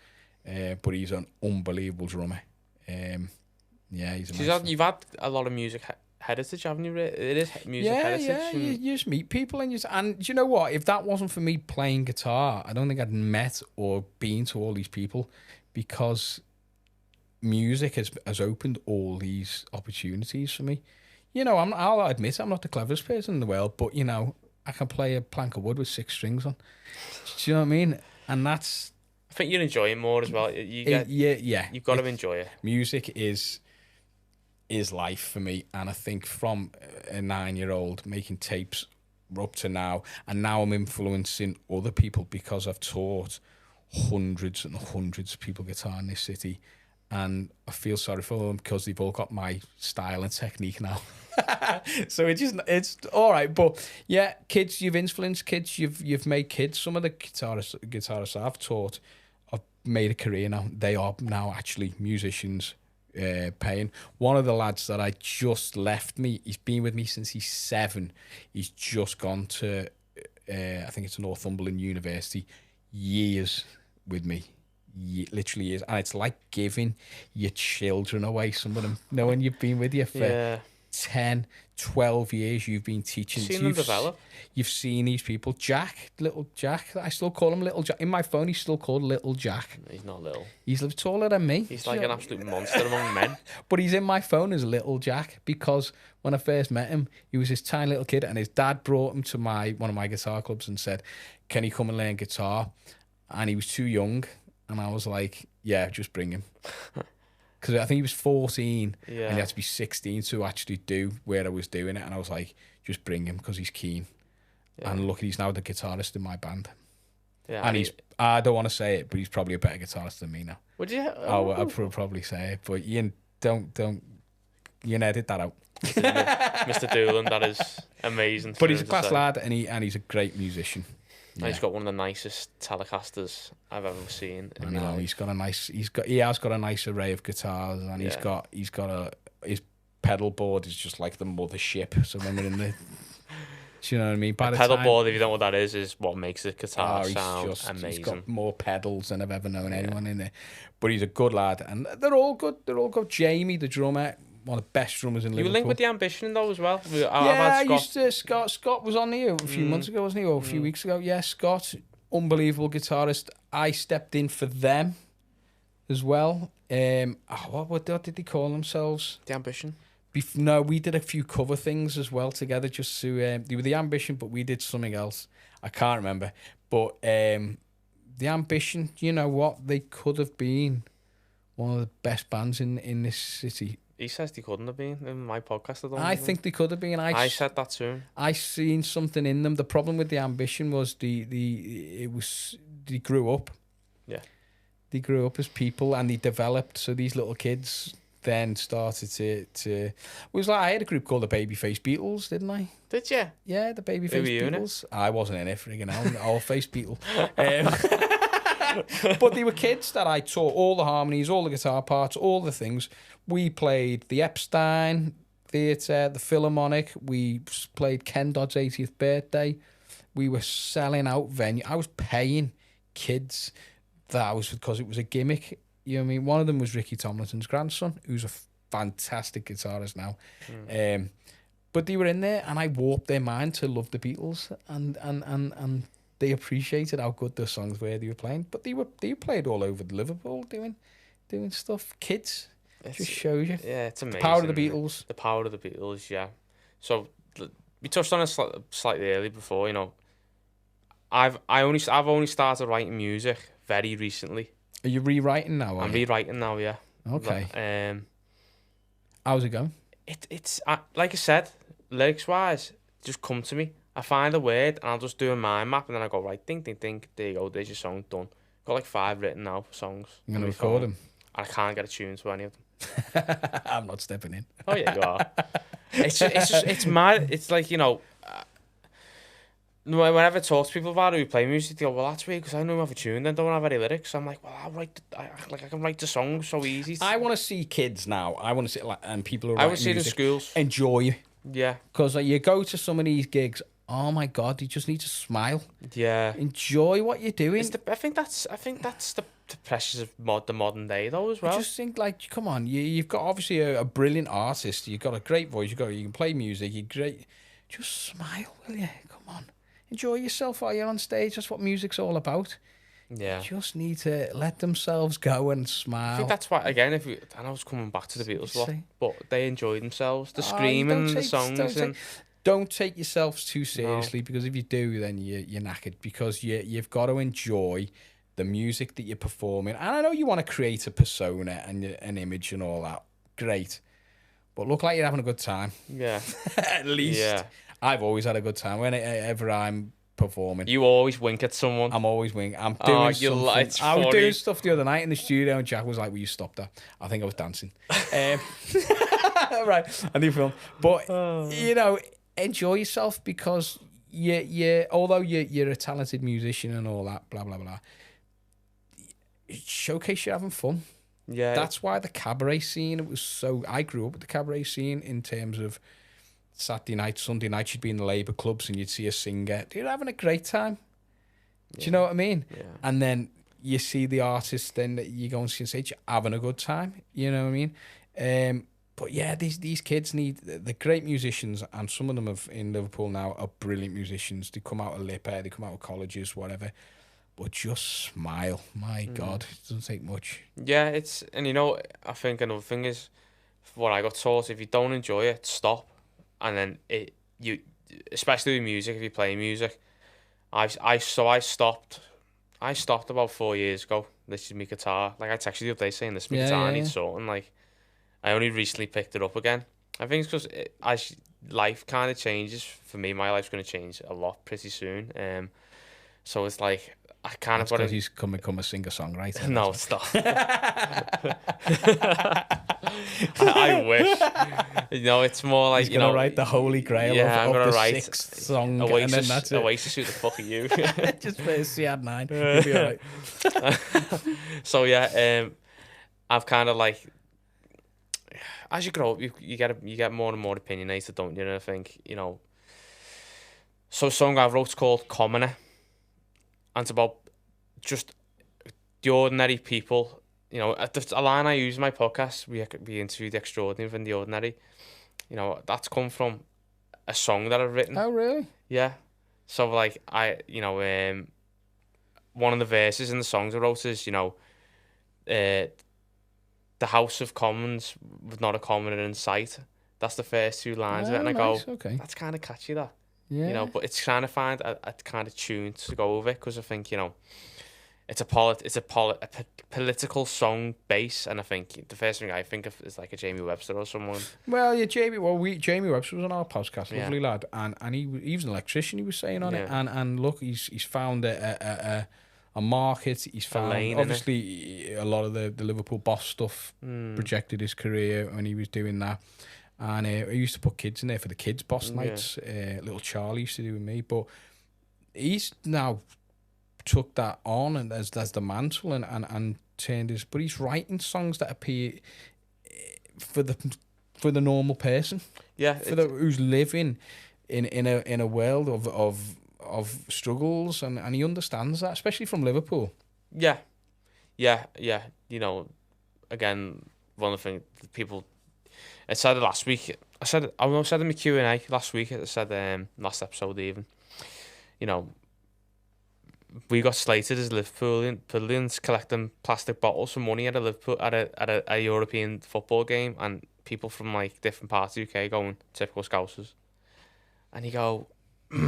But he's an unbelievable drummer. He's amazing. You've had a lot of music heritage, haven't you? It is music heritage. Yeah, you just meet people, and do you know what? If that wasn't for me playing guitar, I don't think I'd met or been to all these people, because music has opened all these opportunities for me. I'll admit I'm not the cleverest person in the world, but I can play a plank of wood with 6 strings on. Do you know what I mean? And that's. I think you'll enjoy it more as well. You've got to enjoy it. Music is life for me, and I think from a 9-year-old making tapes up to now, and now I'm influencing other people because I've taught hundreds and hundreds of people guitar in this city, and I feel sorry for them because they've all got my style and technique now. So it's all right. But yeah, kids, you've influenced kids, you've made kids. Some of the guitarists I've taught have made a career now. They are now actually musicians, paying. One of the lads that I just left me, he's been with me since he's 7. He's just gone to I think it's Northumberland University. Years with me. Literally years. And it's like giving your children away, some of them, knowing you've been with you for 10, 12 years you've been teaching. Seen them develop. You've seen these people. Jack, little Jack. I still call him Little Jack. In my phone, he's still called Little Jack. He's not little. He's taller than me. He's like an absolute monster among men. But he's in my phone as Little Jack because when I first met him, he was this tiny little kid, and his dad brought him to one of my guitar clubs and said, "Can he come and learn guitar?" And he was too young, and I was like, "Yeah, just bring him." Because I think he was 14 and he had to be 16 to actually do where I was doing it. And I was like, just bring him because he's keen. Yeah. And look, he's now the guitarist in my band. Yeah, and I don't want to say it, but he's probably a better guitarist than me now. Would you? I'd probably say it. But Ian, don't, you edit that out. Mr. Doolan, that is amazing. But he's a class lad and he's a great musician. Yeah. He's got one of the nicest Telecasters I've ever seen. I know he has got a nice array of guitars, and his pedal board is just like the mothership. So when we're in the, do you know what I mean? Pedal board, if you don't know what that is what makes the guitar sound amazing. He's got more pedals than I've ever known anyone in there. But he's a good lad, and they're all good. They're all good. Jamie, the drummer, one of the best drummers in Liverpool. You link with the Ambition though as well. I used to. Scott was on here a few months ago, wasn't he? Or a few weeks ago. Yeah, Scott, unbelievable guitarist. I stepped in for them as well. What did they call themselves? The Ambition. No, we did a few cover things as well together. Just to they were the Ambition, but we did something else. I can't remember. But the Ambition, you know what? They could have been one of the best bands in this city. He says they couldn't have been in my podcast. I think they could have been. I said that too. I seen something in them. The problem with the Ambition was they grew up. Yeah. They grew up as people and they developed. So these little kids then started to. It was like I had a group called the Babyface Beatles, didn't I? Did you? Yeah, the Babyface Beatles. I wasn't in it, friggin' hell. All face Beatle. But they were kids that I taught all the harmonies, all the guitar parts, all the things. We played the Epstein Theatre, the Philharmonic. We played Ken Dodd's 80th birthday. We were selling out venue. I was paying kids. That was because it was a gimmick. You know what I mean? One of them was Ricky Tomlinson's grandson, who's a fantastic guitarist now. But they were in there, and I warped their mind to love the Beatles, and they appreciated how good the songs were they were playing. But they played all over Liverpool doing stuff. Kids, just shows you. Yeah, it's amazing. The power of the Beatles. The power of the Beatles, yeah. So we touched on it slightly earlier before. You know, I've only started writing music very recently. Are you rewriting now? I'm rewriting now, yeah. Okay. How's it going? It's like I said, lyrics wise, just come to me. I find a word and I'll just do a mind map and then I go, right, ding, ding, ding, there you go, there's your song done. Got like 5 written now for songs. You're going to record them? And I can't get a tune to any of them. I'm not stepping in. Oh yeah, you are. It's mad. It's like, you know, whenever I talk to people about it who play music, they go, well, that's weird because I know I have a tune and don't have any lyrics. I'm like, well, I can write the song so easy. I want to see kids now. I want to see, and people who are writing music. I would see it in schools. Enjoy. Yeah. Because you go to some of these gigs, oh my God, you just need to smile. Yeah. Enjoy what you're doing. I think that's the pressures of the modern day though as well. I just think, like, come on, you've got obviously a brilliant artist. You've got a great voice. You can play music. You're great. Just smile, will you? Come on. Enjoy yourself while you're on stage. That's what music's all about. Yeah. You just need to let themselves go and smile. I think that's why, again, I know it's coming back to the Beatles a lot, but they enjoyed themselves. The screaming, the songs. Don't take yourselves too seriously, because if you do, then you're knackered, because you've got to enjoy the music that you're performing. And I know you want to create a persona and an image and all that. Great. But look like you're having a good time. Yeah. At least. Yeah. I've always had a good time whenever I'm performing. You always wink at someone. I'm always winking. I'm doing something. I was doing stuff the other night in the studio, and Jack was like, "Will you stop that?" I think I was dancing. Right, a new film. But you know, enjoy yourself, because although you're a talented musician and all that, blah blah blah, showcase you're having fun. Yeah, that's why the cabaret scene. I grew up with the cabaret scene in terms of Saturday night, Sunday night, you'd be in the labour clubs and you'd see a singer. You're having a great time. Do you know what I mean? Yeah. And then you see the artist, then you go and see and say, having a good time. You know what I mean? But yeah, these kids they're great musicians, and some of them in Liverpool now are brilliant musicians. They come out of Lippe, they come out of colleges, whatever. But just smile. My God, it doesn't take much. Yeah, and you know, I think another thing is what I got taught: if you don't enjoy it, stop, and then you, especially with music, if you play music, I stopped. I stopped about 4 years ago. This is my guitar. Like I texted you the other day saying this is my guitar. I need sorting. Like I only recently picked it up again. I think it's because as life kind of changes for me, my life's going to change a lot pretty soon. So it's like I kind of because he's become a singer-songwriter. No, it's not. I wish. You know, it's more like he's gonna write the holy grail of the write sixth song, Oasis, and then that's it. Oasis, who the fuck are you? Just play a CR9. You'll be alright. So yeah, I've kind of like, as you grow up, you get more and more opinionated, don't you? And I think, you know, so a song I wrote called Commoner, and it's about just the ordinary people. You know, a line I use in my podcast, we interview the extraordinary and the ordinary. You know, that's come from a song that I've written. Oh, really? Yeah. So like one of the verses in the songs I wrote is, you know, the House of Commons with not a commoner in sight. That's the first two lines of it, and I go, okay. That's kind of catchy, that. Yeah. You know, but it's trying to find a kind of tune to go with it, because I think, you know, it's a political song base, and I think the first thing I think of is like a Jamie Webster or someone. Well, yeah, Jamie Webster was on our podcast, lovely lad, and he was an electrician. He was saying on it, and look, he's found a market. He's found obviously a lot of the Liverpool boss stuff projected his career when he was doing that, and he used to put kids in there for the kids boss nights. Little Charlie used to do with me, but he's now took that on and as the mantle and turned his. But he's writing songs that appear for the normal person. Yeah, who's living in a world of struggles, and he understands that, especially from Liverpool. Yeah. You know, again, one of the things people. I said it last week. I said in my Q&A last week. I said last episode even. You know, we got slated as Liverpoolians collecting plastic bottles for money at a European football game, and people from like different parts of the UK going typical Scousers, and you go, you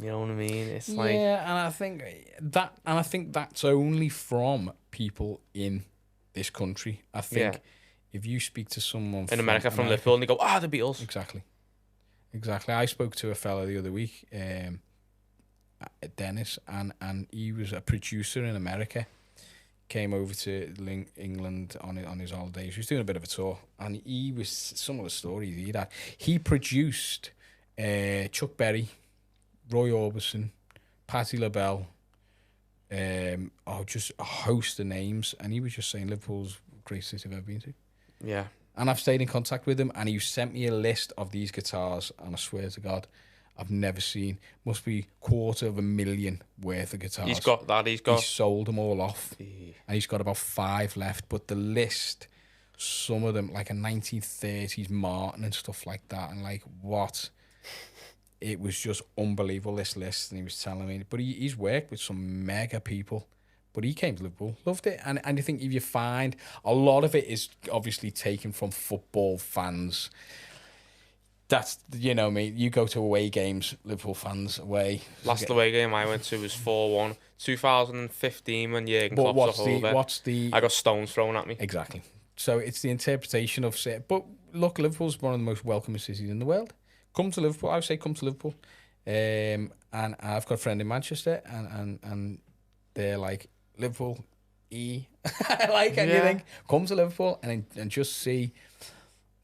know what I mean? It's like, and I think that's only from people in this country. I think if you speak to someone in America from Liverpool and they go, the Beatles. Exactly. I spoke to a fella the other week, Dennis, and he was a producer in America. Came over to England on his holidays. He was doing a bit of a tour, and some of the stories he had. He produced Chuck Berry, Roy Orbison, Patti LaBelle, just a host of names, and he was just saying Liverpool's the greatest city I've ever been to. Yeah. And I've stayed in contact with him, and he sent me a list of these guitars, and I swear to God, I've never seen. Must be $250,000 worth of guitars. He's got that. He sold them all off, and he's got about 5 left. But the list, some of them like a 1930s Martin and stuff like that, and like what? It was just unbelievable, this list, and he was telling me. But he's worked with some mega people. But he came to Liverpool, loved it, and I think if you find a lot of it is obviously taken from football fans. That's, you know me, you go to away games, Liverpool fans away. Last away game I went to was 4-1, 2015 when Jurgen Klopp's over. I got stones thrown at me. Exactly. So it's the interpretation of it. But look, Liverpool's one of the most welcoming cities in the world. Come to Liverpool. I would say come to Liverpool. And I've got a friend in Manchester, and they're like, Liverpool, like anything. Come to Liverpool and just see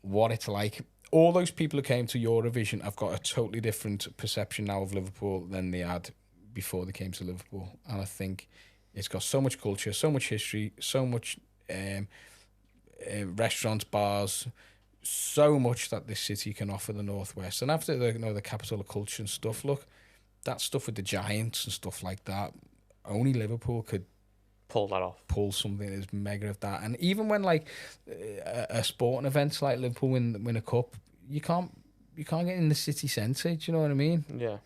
what it's like. All those people who came to Eurovision have got a totally different perception now of Liverpool than they had before they came to Liverpool. And I think it's got so much culture, so much history, so much restaurants, bars, so much that this city can offer the Northwest. And after the capital of culture and stuff, look, that stuff with the Giants and stuff like that, only Liverpool could pull that off. pull something as mega of that. And even when like a sporting event like Liverpool win a cup, you can't get in the city centre. Do you know what I mean? Yeah.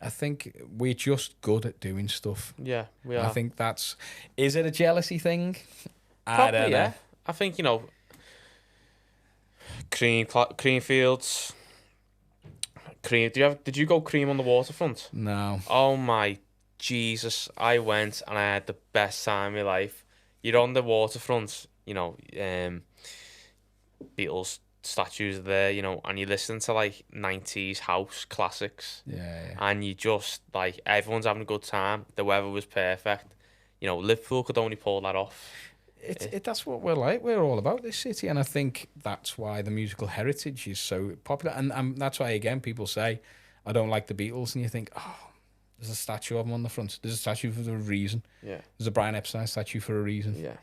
I think we're just good at doing stuff. Yeah, we are. I think is it a jealousy thing? Probably, I don't know. yeah. I think, you know, Creamfields. Did you go cream on the waterfront? No. Oh my Jesus. I went and I had the best time of my life. You're on the waterfront, you know, Beatles statues are there, you know, and you listen to like 90s house classics. Yeah. And you just like everyone's having a good time. The weather was perfect. You know, Liverpool could only pull that off. That's what we're like. We're all about this city, and I think that's why the musical heritage is so popular. And that's why, again, people say, I don't like the Beatles, and you think, oh, there's a statue of them on the front. There's a statue for a reason. Yeah. There's a Brian Epstein statue for a reason. Yeah.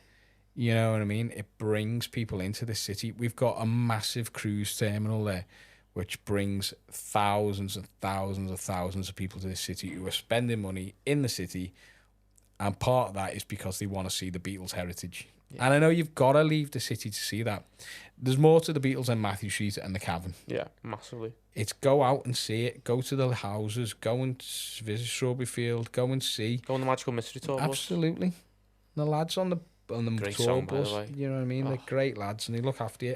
You know what I mean? It brings people into the city. We've got a massive cruise terminal there, which brings thousands and thousands of thousands of people to the city who are spending money in the city. And part of that is because they want to see the Beatles' heritage. Yeah. And I know you've got to leave the city to see that. There's more to the Beatles than Matthew Street and the Cavern. Yeah, massively. It's go out and see it. Go to the houses. Go and visit Strawberry Field. Go and see. Go on the Magical Mystery Tour bus. Absolutely. The lads on the great tour song, bus, by the way. you know what I mean? Oh. They're great lads and they look after you.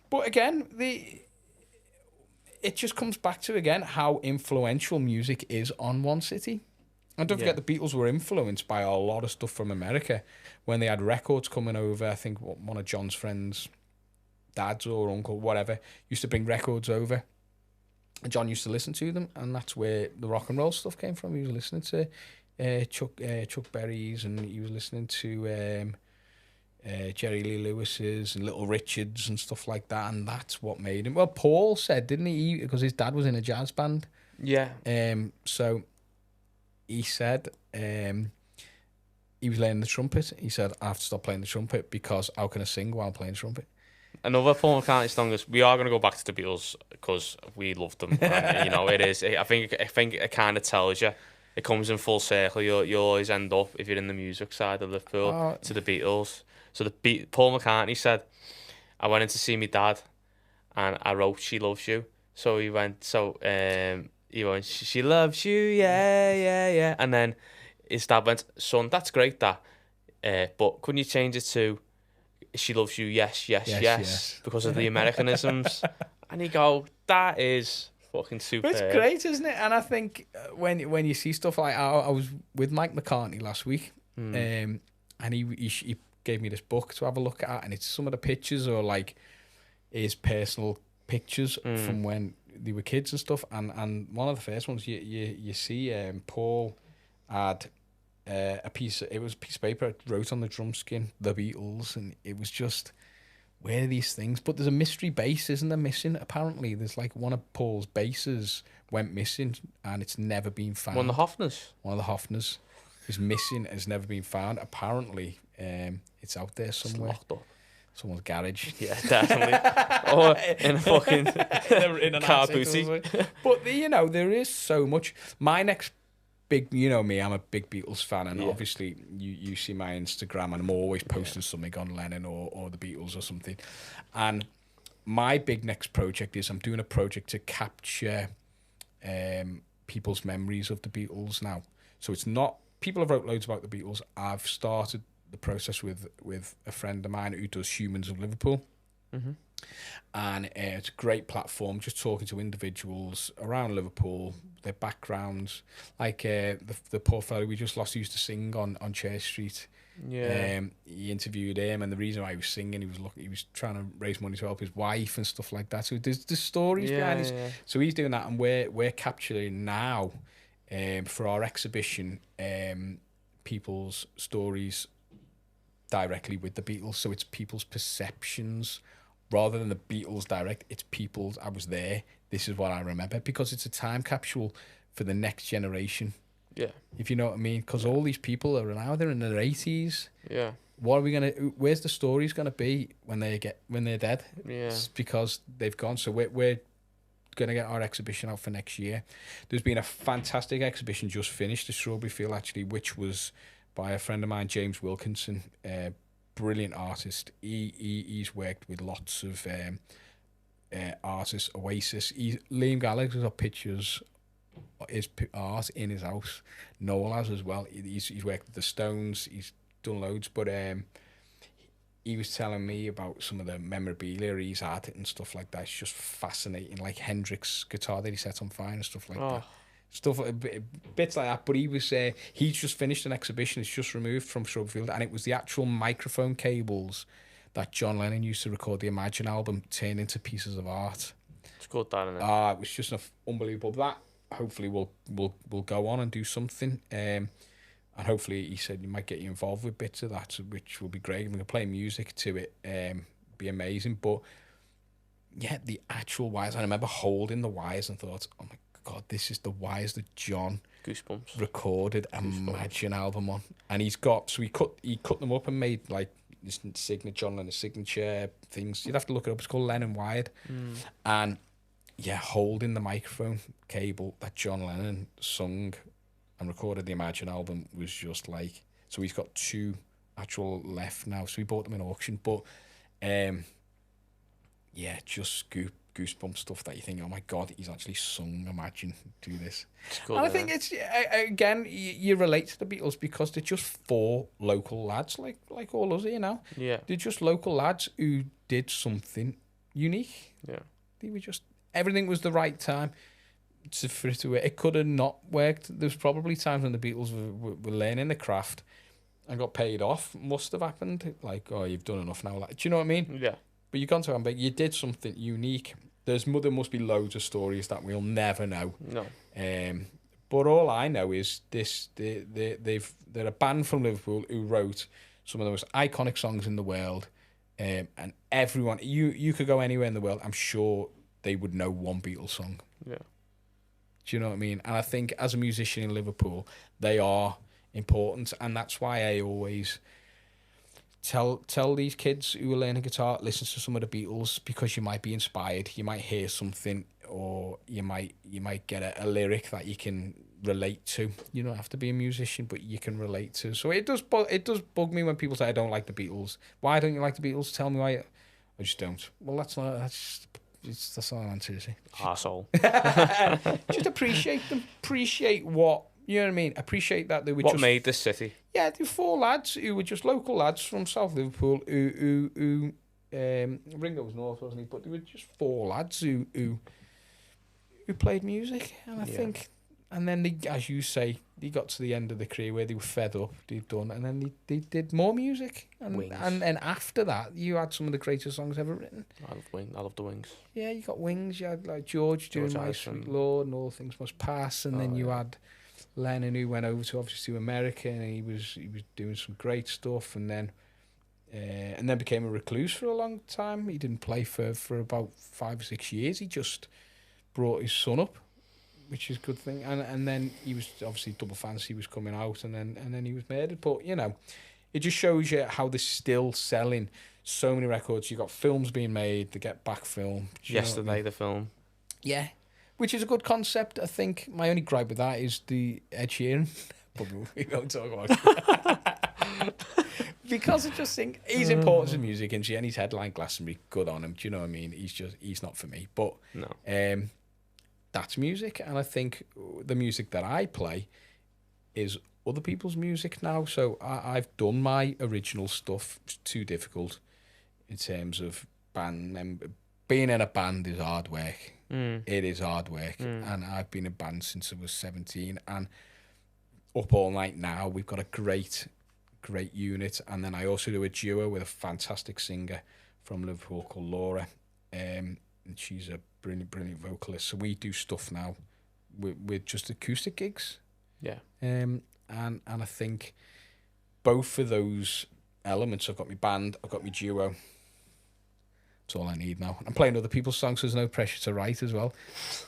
But again, it just comes back to, again, how influential music is on one city. And don't forget, the Beatles were influenced by a lot of stuff from America. When they had records coming over, I think one of John's friends, dads or uncle, whatever, used to bring records over. And John used to listen to them, and that's where the rock and roll stuff came from. He was listening to Chuck Berry's, and he was listening to Jerry Lee Lewis's and Little Richards and stuff like that, and that's what made him. Well, Paul said, didn't he? Because his dad was in a jazz band. Yeah. So he said he was learning the trumpet. He said, I have to stop playing the trumpet because how can I sing while playing trumpet? Another Paul McCartney song is, we are going to go back to the Beatles because we love them. And, you know, it is. I think it kind of tells you. It comes in full circle. You'll always end up, if you're in the music side of Liverpool, to the Beatles. So Paul McCartney said, I went in to see my dad and I wrote She Loves You. So he went, she loves you, yeah. And then his dad went, son, that's great, that. But couldn't you change it to She Loves You, yes. Because of the Americanisms. And you go, that is fucking super. It's great, isn't it? And I think when you see stuff like, I was with Mike McCartney last week, and he gave me this book to have a look at, and it's some of the pictures or like his personal pictures from when they were kids and stuff. And one of the first ones you see Paul had a piece of paper wrote on the drum skin the Beatles, and it was just, where are these things? But there's a mystery bass, isn't there, missing? Apparently there's like one of Paul's basses went missing and it's never been found. One of the Hofners is missing, has never been found. Apparently it's out there somewhere. It's locked up. Someone's garage. Yeah, definitely. Or in a fucking in an car attic booty. But you know, there is so much. My next big, you know me, I'm a big Beatles fan, and obviously you see my Instagram, and I'm always posting something on Lennon or the Beatles or something. And my big next project is I'm doing a project to capture people's memories of the Beatles now. So it's not, people have wrote loads about the Beatles. I've started the process with a friend of mine who does Humans of Liverpool. Mm-hmm. And it's a great platform, just talking to individuals around Liverpool, their backgrounds, like the poor fellow we just lost who used to sing on Church Street. Yeah. He interviewed him, and the reason why he was singing, he was trying to raise money to help his wife and stuff like that. So there's stories behind this. Yeah. So he's doing that, and we're capturing now for our exhibition people's stories directly with the Beatles. So it's people's perceptions rather than the Beatles direct. It's people's, I was there, this is what I remember, because it's a time capsule for the next generation. Yeah. If you know what I mean, because all these people are now, they're in their 80s. Yeah. What are we gonna? Where's the stories gonna be when they're dead? Yeah. It's because they've gone. So we're gonna get our exhibition out for next year. There's been a fantastic exhibition just finished at Strawberry Field actually, which was by a friend of mine, James Wilkinson, brilliant artist. He's worked with lots of artists, Oasis. Liam Gallagher's got pictures, his art in his house. Noel has as well. He's worked with the Stones. He's done loads, but he was telling me about some of the memorabilia he's had and stuff like that. It's just fascinating, like Hendrix's guitar that he set on fire and stuff like that. Stuff, bits like that. But he was, he's just finished an exhibition. It's just removed from Shrubfield, and it was the actual microphone cables that John Lennon used to record the Imagine album turned into pieces of art. It's good, that, isn't it? It was just unbelievable. That hopefully will go on and do something. And hopefully, he said, you might get you involved with bits of that, which will be great. We can play music to it, be amazing. But yeah, the actual wires. I remember holding the wires and thought, oh my God, this is the wires that John Goosebumps recorded Imagine album on. And he cut them up and made like his signature, John Lennon's signature things. You'd have to look it up. It's called Lennon Wired. And yeah, holding the microphone cable that John Lennon sung and recorded the Imagine album was just like, so he's got 2 actual left now. So we bought them in auction, but yeah, just goosebump stuff that you think, oh my God, he's actually sung Imagine, do this. Good, and I think it's, again, you relate to the Beatles because they're just 4 local lads, like all us here now. Yeah. They're just local lads who did something unique. Yeah. They were just, everything was the right time for it to work. It could have not worked. There's probably times when the Beatles were learning the craft and got paid off. Must have happened. Like, oh, you've done enough now. Like, do you know what I mean? Yeah. But you gone to Amber, you did something unique. There must be loads of stories that we'll never know. No. But all I know is this: they're a band from Liverpool who wrote some of the most iconic songs in the world, and everyone you could go anywhere in the world, I'm sure they would know one Beatles song. Yeah. Do you know what I mean? And I think as a musician in Liverpool, they are important, and that's why I always tell these kids who are learning guitar, listen to some of the Beatles, because you might be inspired, you might hear something, or you might get a lyric that you can relate to. You don't have to be a musician, but you can relate to. So it does bug me when people say I don't like the Beatles. Why don't you like the Beatles? Tell me why. I just don't. Well, that's not all I answer, is it? Arsehole. Just appreciate them. Appreciate what, you know what I mean? Appreciate that they were what made this city. Yeah, they're 4 lads who were just local lads from South Liverpool who Ringo was North, wasn't he? But they were just 4 lads who played music, and I think, and then they, as you say, they got to the end of the career where they were fed up, they'd done, and then they did more music, and after that, you had some of the greatest songs ever written. I love the Wings. Yeah, you got Wings. You had like George doing My Sweet Lord and All Things Must Pass, and then you had Lennon, who went over to obviously America, and he was doing some great stuff, and then became a recluse for a long time. He didn't play for about 5 or 6 years. He just brought his son up, which is a good thing. And then he was obviously Double Fantasy was coming out, and then he was murdered. But you know, it just shows you how they're still selling so many records. You got films being made. The Get Back film. Yesterday, the film. Yeah. Which is a good concept, I think. My only gripe with that is the Ed Sheeran. But we won't talk about it. Because I just think he's important to music, and he's headline Glastonbury, good on him. Do you know what I mean? He's not for me. But no. That's music, and I think the music that I play is other people's music now. So I've done my original stuff. It's too difficult in terms of being in a band is hard work. It is hard work, and I've been in a band since I was 17, and up all night now. We've got a great unit, and then I also do a duo with a fantastic singer from Liverpool called Laura, and she's a brilliant vocalist. So we do stuff now with just acoustic gigs. Yeah. And I think both of those elements, I've got my band, I've got my duo. That's all I need now. I'm playing other people's songs, so there's no pressure to write as well.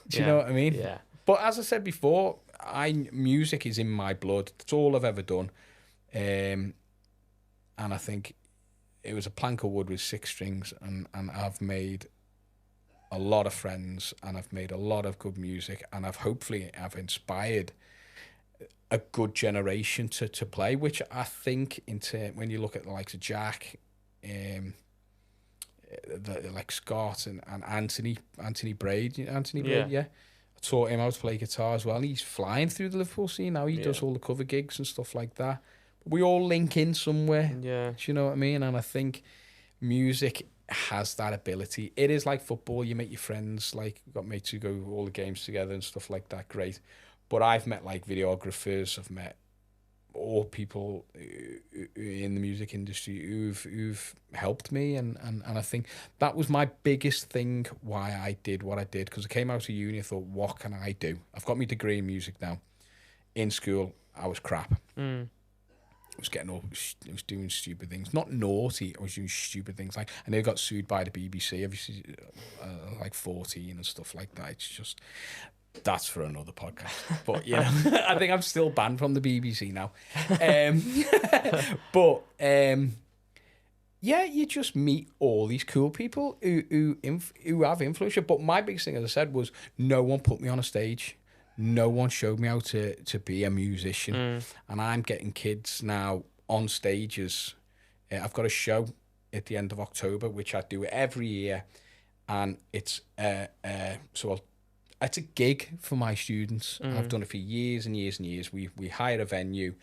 Do you know what I mean? Yeah. But as I said before, music is in my blood. That's all I've ever done. And I think it was a plank of wood with 6 strings, and I've made a lot of friends, and I've made a lot of good music, and I've inspired a good generation to play, which I think when you look at the likes of Jack, like Scott and Anthony Braid, yeah. I taught him how to play guitar as well. He's flying through the Liverpool scene now. He does all the cover gigs and stuff like that. But we all link in somewhere. Yeah. Do you know what I mean? And I think music has that ability. It is like football. You make your friends, like, you've got mates who go all the games together and stuff like that. Great. But I've met like videographers. I've met all people in the music industry who've helped me, and I think that was my biggest thing why I did what I did, because I came out of uni, I thought, what can I do? I've got my degree in music now. In school, I was crap. I was doing stupid things. Not naughty, I was doing stupid things. Like, I nearly got sued by the BBC, obviously, like 14 and stuff like that. It's just... That's for another podcast. But, you know, I think I'm still banned from the BBC now. Yeah, you just meet all these cool people who have influence. But my biggest thing, as I said, was no one put me on a stage. No one showed me how to be a musician. And I'm getting kids now on stages. I've got a show at the end of October, which I do every year. And it's it's a gig for my students. I've done it for years and years and years. We hire a venue,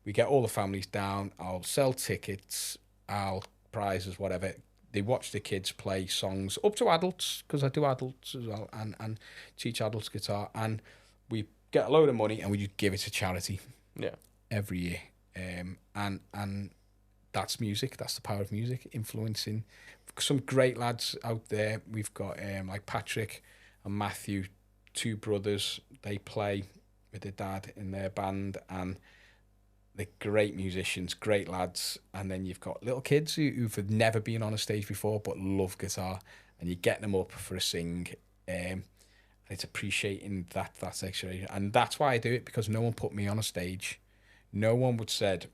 we get all the families down. I'll sell tickets, prizes, whatever. They watch the kids play songs up to adults, because I do adults as well, and teach adults guitar. And we get a load of money and we just give it to charity. Yeah, every year. And that's music. That's the power of music, influencing some great lads out there. We've got like Patrick and Matthew, 2 brothers. They play with their dad in their band, and they're great musicians, great lads. And then you've got little kids who've never been on a stage before but love guitar, and you're getting them up for a sing. And it's appreciating that extra. And that's why I do it, because no one put me on a stage. No one would said,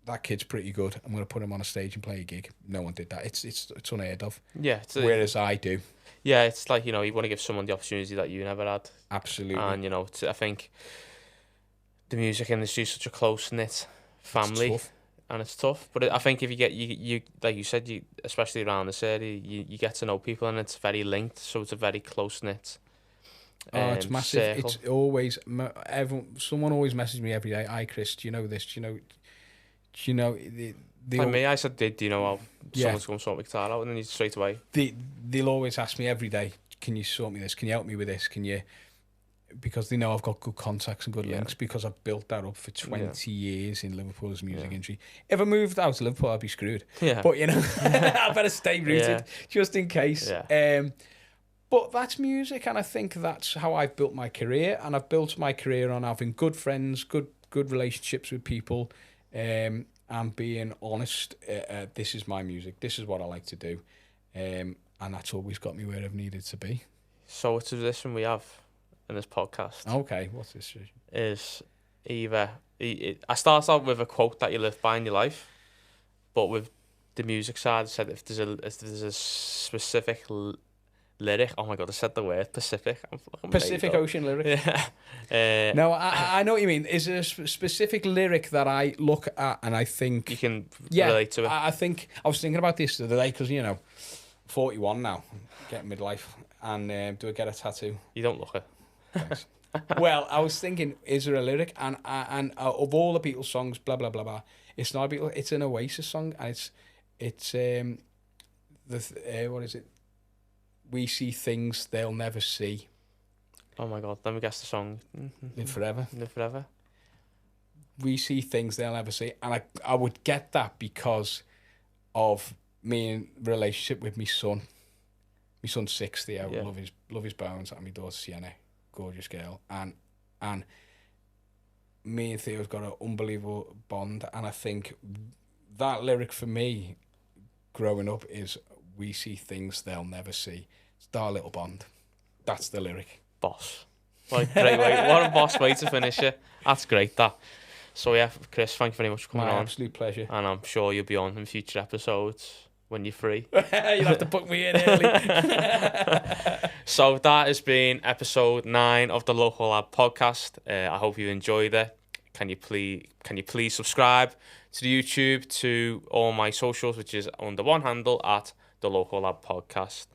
that kid's pretty good, I'm going to put him on a stage and play a gig. No one did that. It's unheard of. Yeah. Whereas I do. Yeah, it's like, you know, you want to give someone the opportunity that you never had. Absolutely. And, you know, I think the music industry is such a close-knit family. It's tough. But I think if you get, you like you said, especially around this area, you get to know people, and it's very linked, so it's a very close-knit it's massive. circle. It's always, someone always messages me every day, hi Chris, do you know this? Do you know... Like me, I said, do you know how someone's going to sort my guitar out? And then you straight away. They'll always ask me every day, can you sort me this? Can you help me with this? Can you... Because they know I've got good contacts and good links, because I've built that up for 20 years in Liverpool's music industry. If I moved out to Liverpool, I'd be screwed. Yeah. But, you know, I better stay rooted just in case. Yeah. But that's music, and I think that's how I've built my career. And I've built my career on having good friends, good relationships with people, and being honest. This is my music. This is what I like to do. And that's always got me where I've needed to be. So it's a position we have in this podcast. Okay, what's this? Is either... I start out with a quote that you live by in your life, but with the music side, I said if there's a specific... lyric. Oh my god, I said the word Pacific. Pacific Ocean lyric. Yeah. No, I know what you mean. Is there a specific lyric that I look at and I think you can relate to it? I think I was thinking about this the other day, because, you know, 41 now, getting midlife, and do I get a tattoo? You don't look it. Thanks. Well, I was thinking, is there a lyric? And of all the Beatles songs, blah blah blah blah, it's not a Beatles. It's an Oasis song, and it's what is it? We see things they'll never see. Oh my god, let me guess the song. Live Forever. Live Forever. We see things they'll never see. And I would get that because of me in relationship with my son. My son's 60, I love his bones, and my daughter Sienna, gorgeous girl. And me and Theo's got an unbelievable bond, and I think that lyric for me growing up is, we see things they'll never see. It's our little bond. That's the lyric. Boss. Like, great way. What a boss way to finish it. That's great, that. So yeah, Chris, thank you very much for coming on. My absolute pleasure. And I'm sure you'll be on in future episodes when you're free. You'll have to book me in early. So that has been episode 9 of the Local Lab podcast. I hope you enjoyed it. can you please subscribe to the YouTube, to all my socials, which is under one handle at the Local Lab Podcast.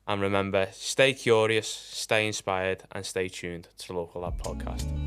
And remember, stay curious, stay inspired, and stay tuned to the Local Lab Podcast.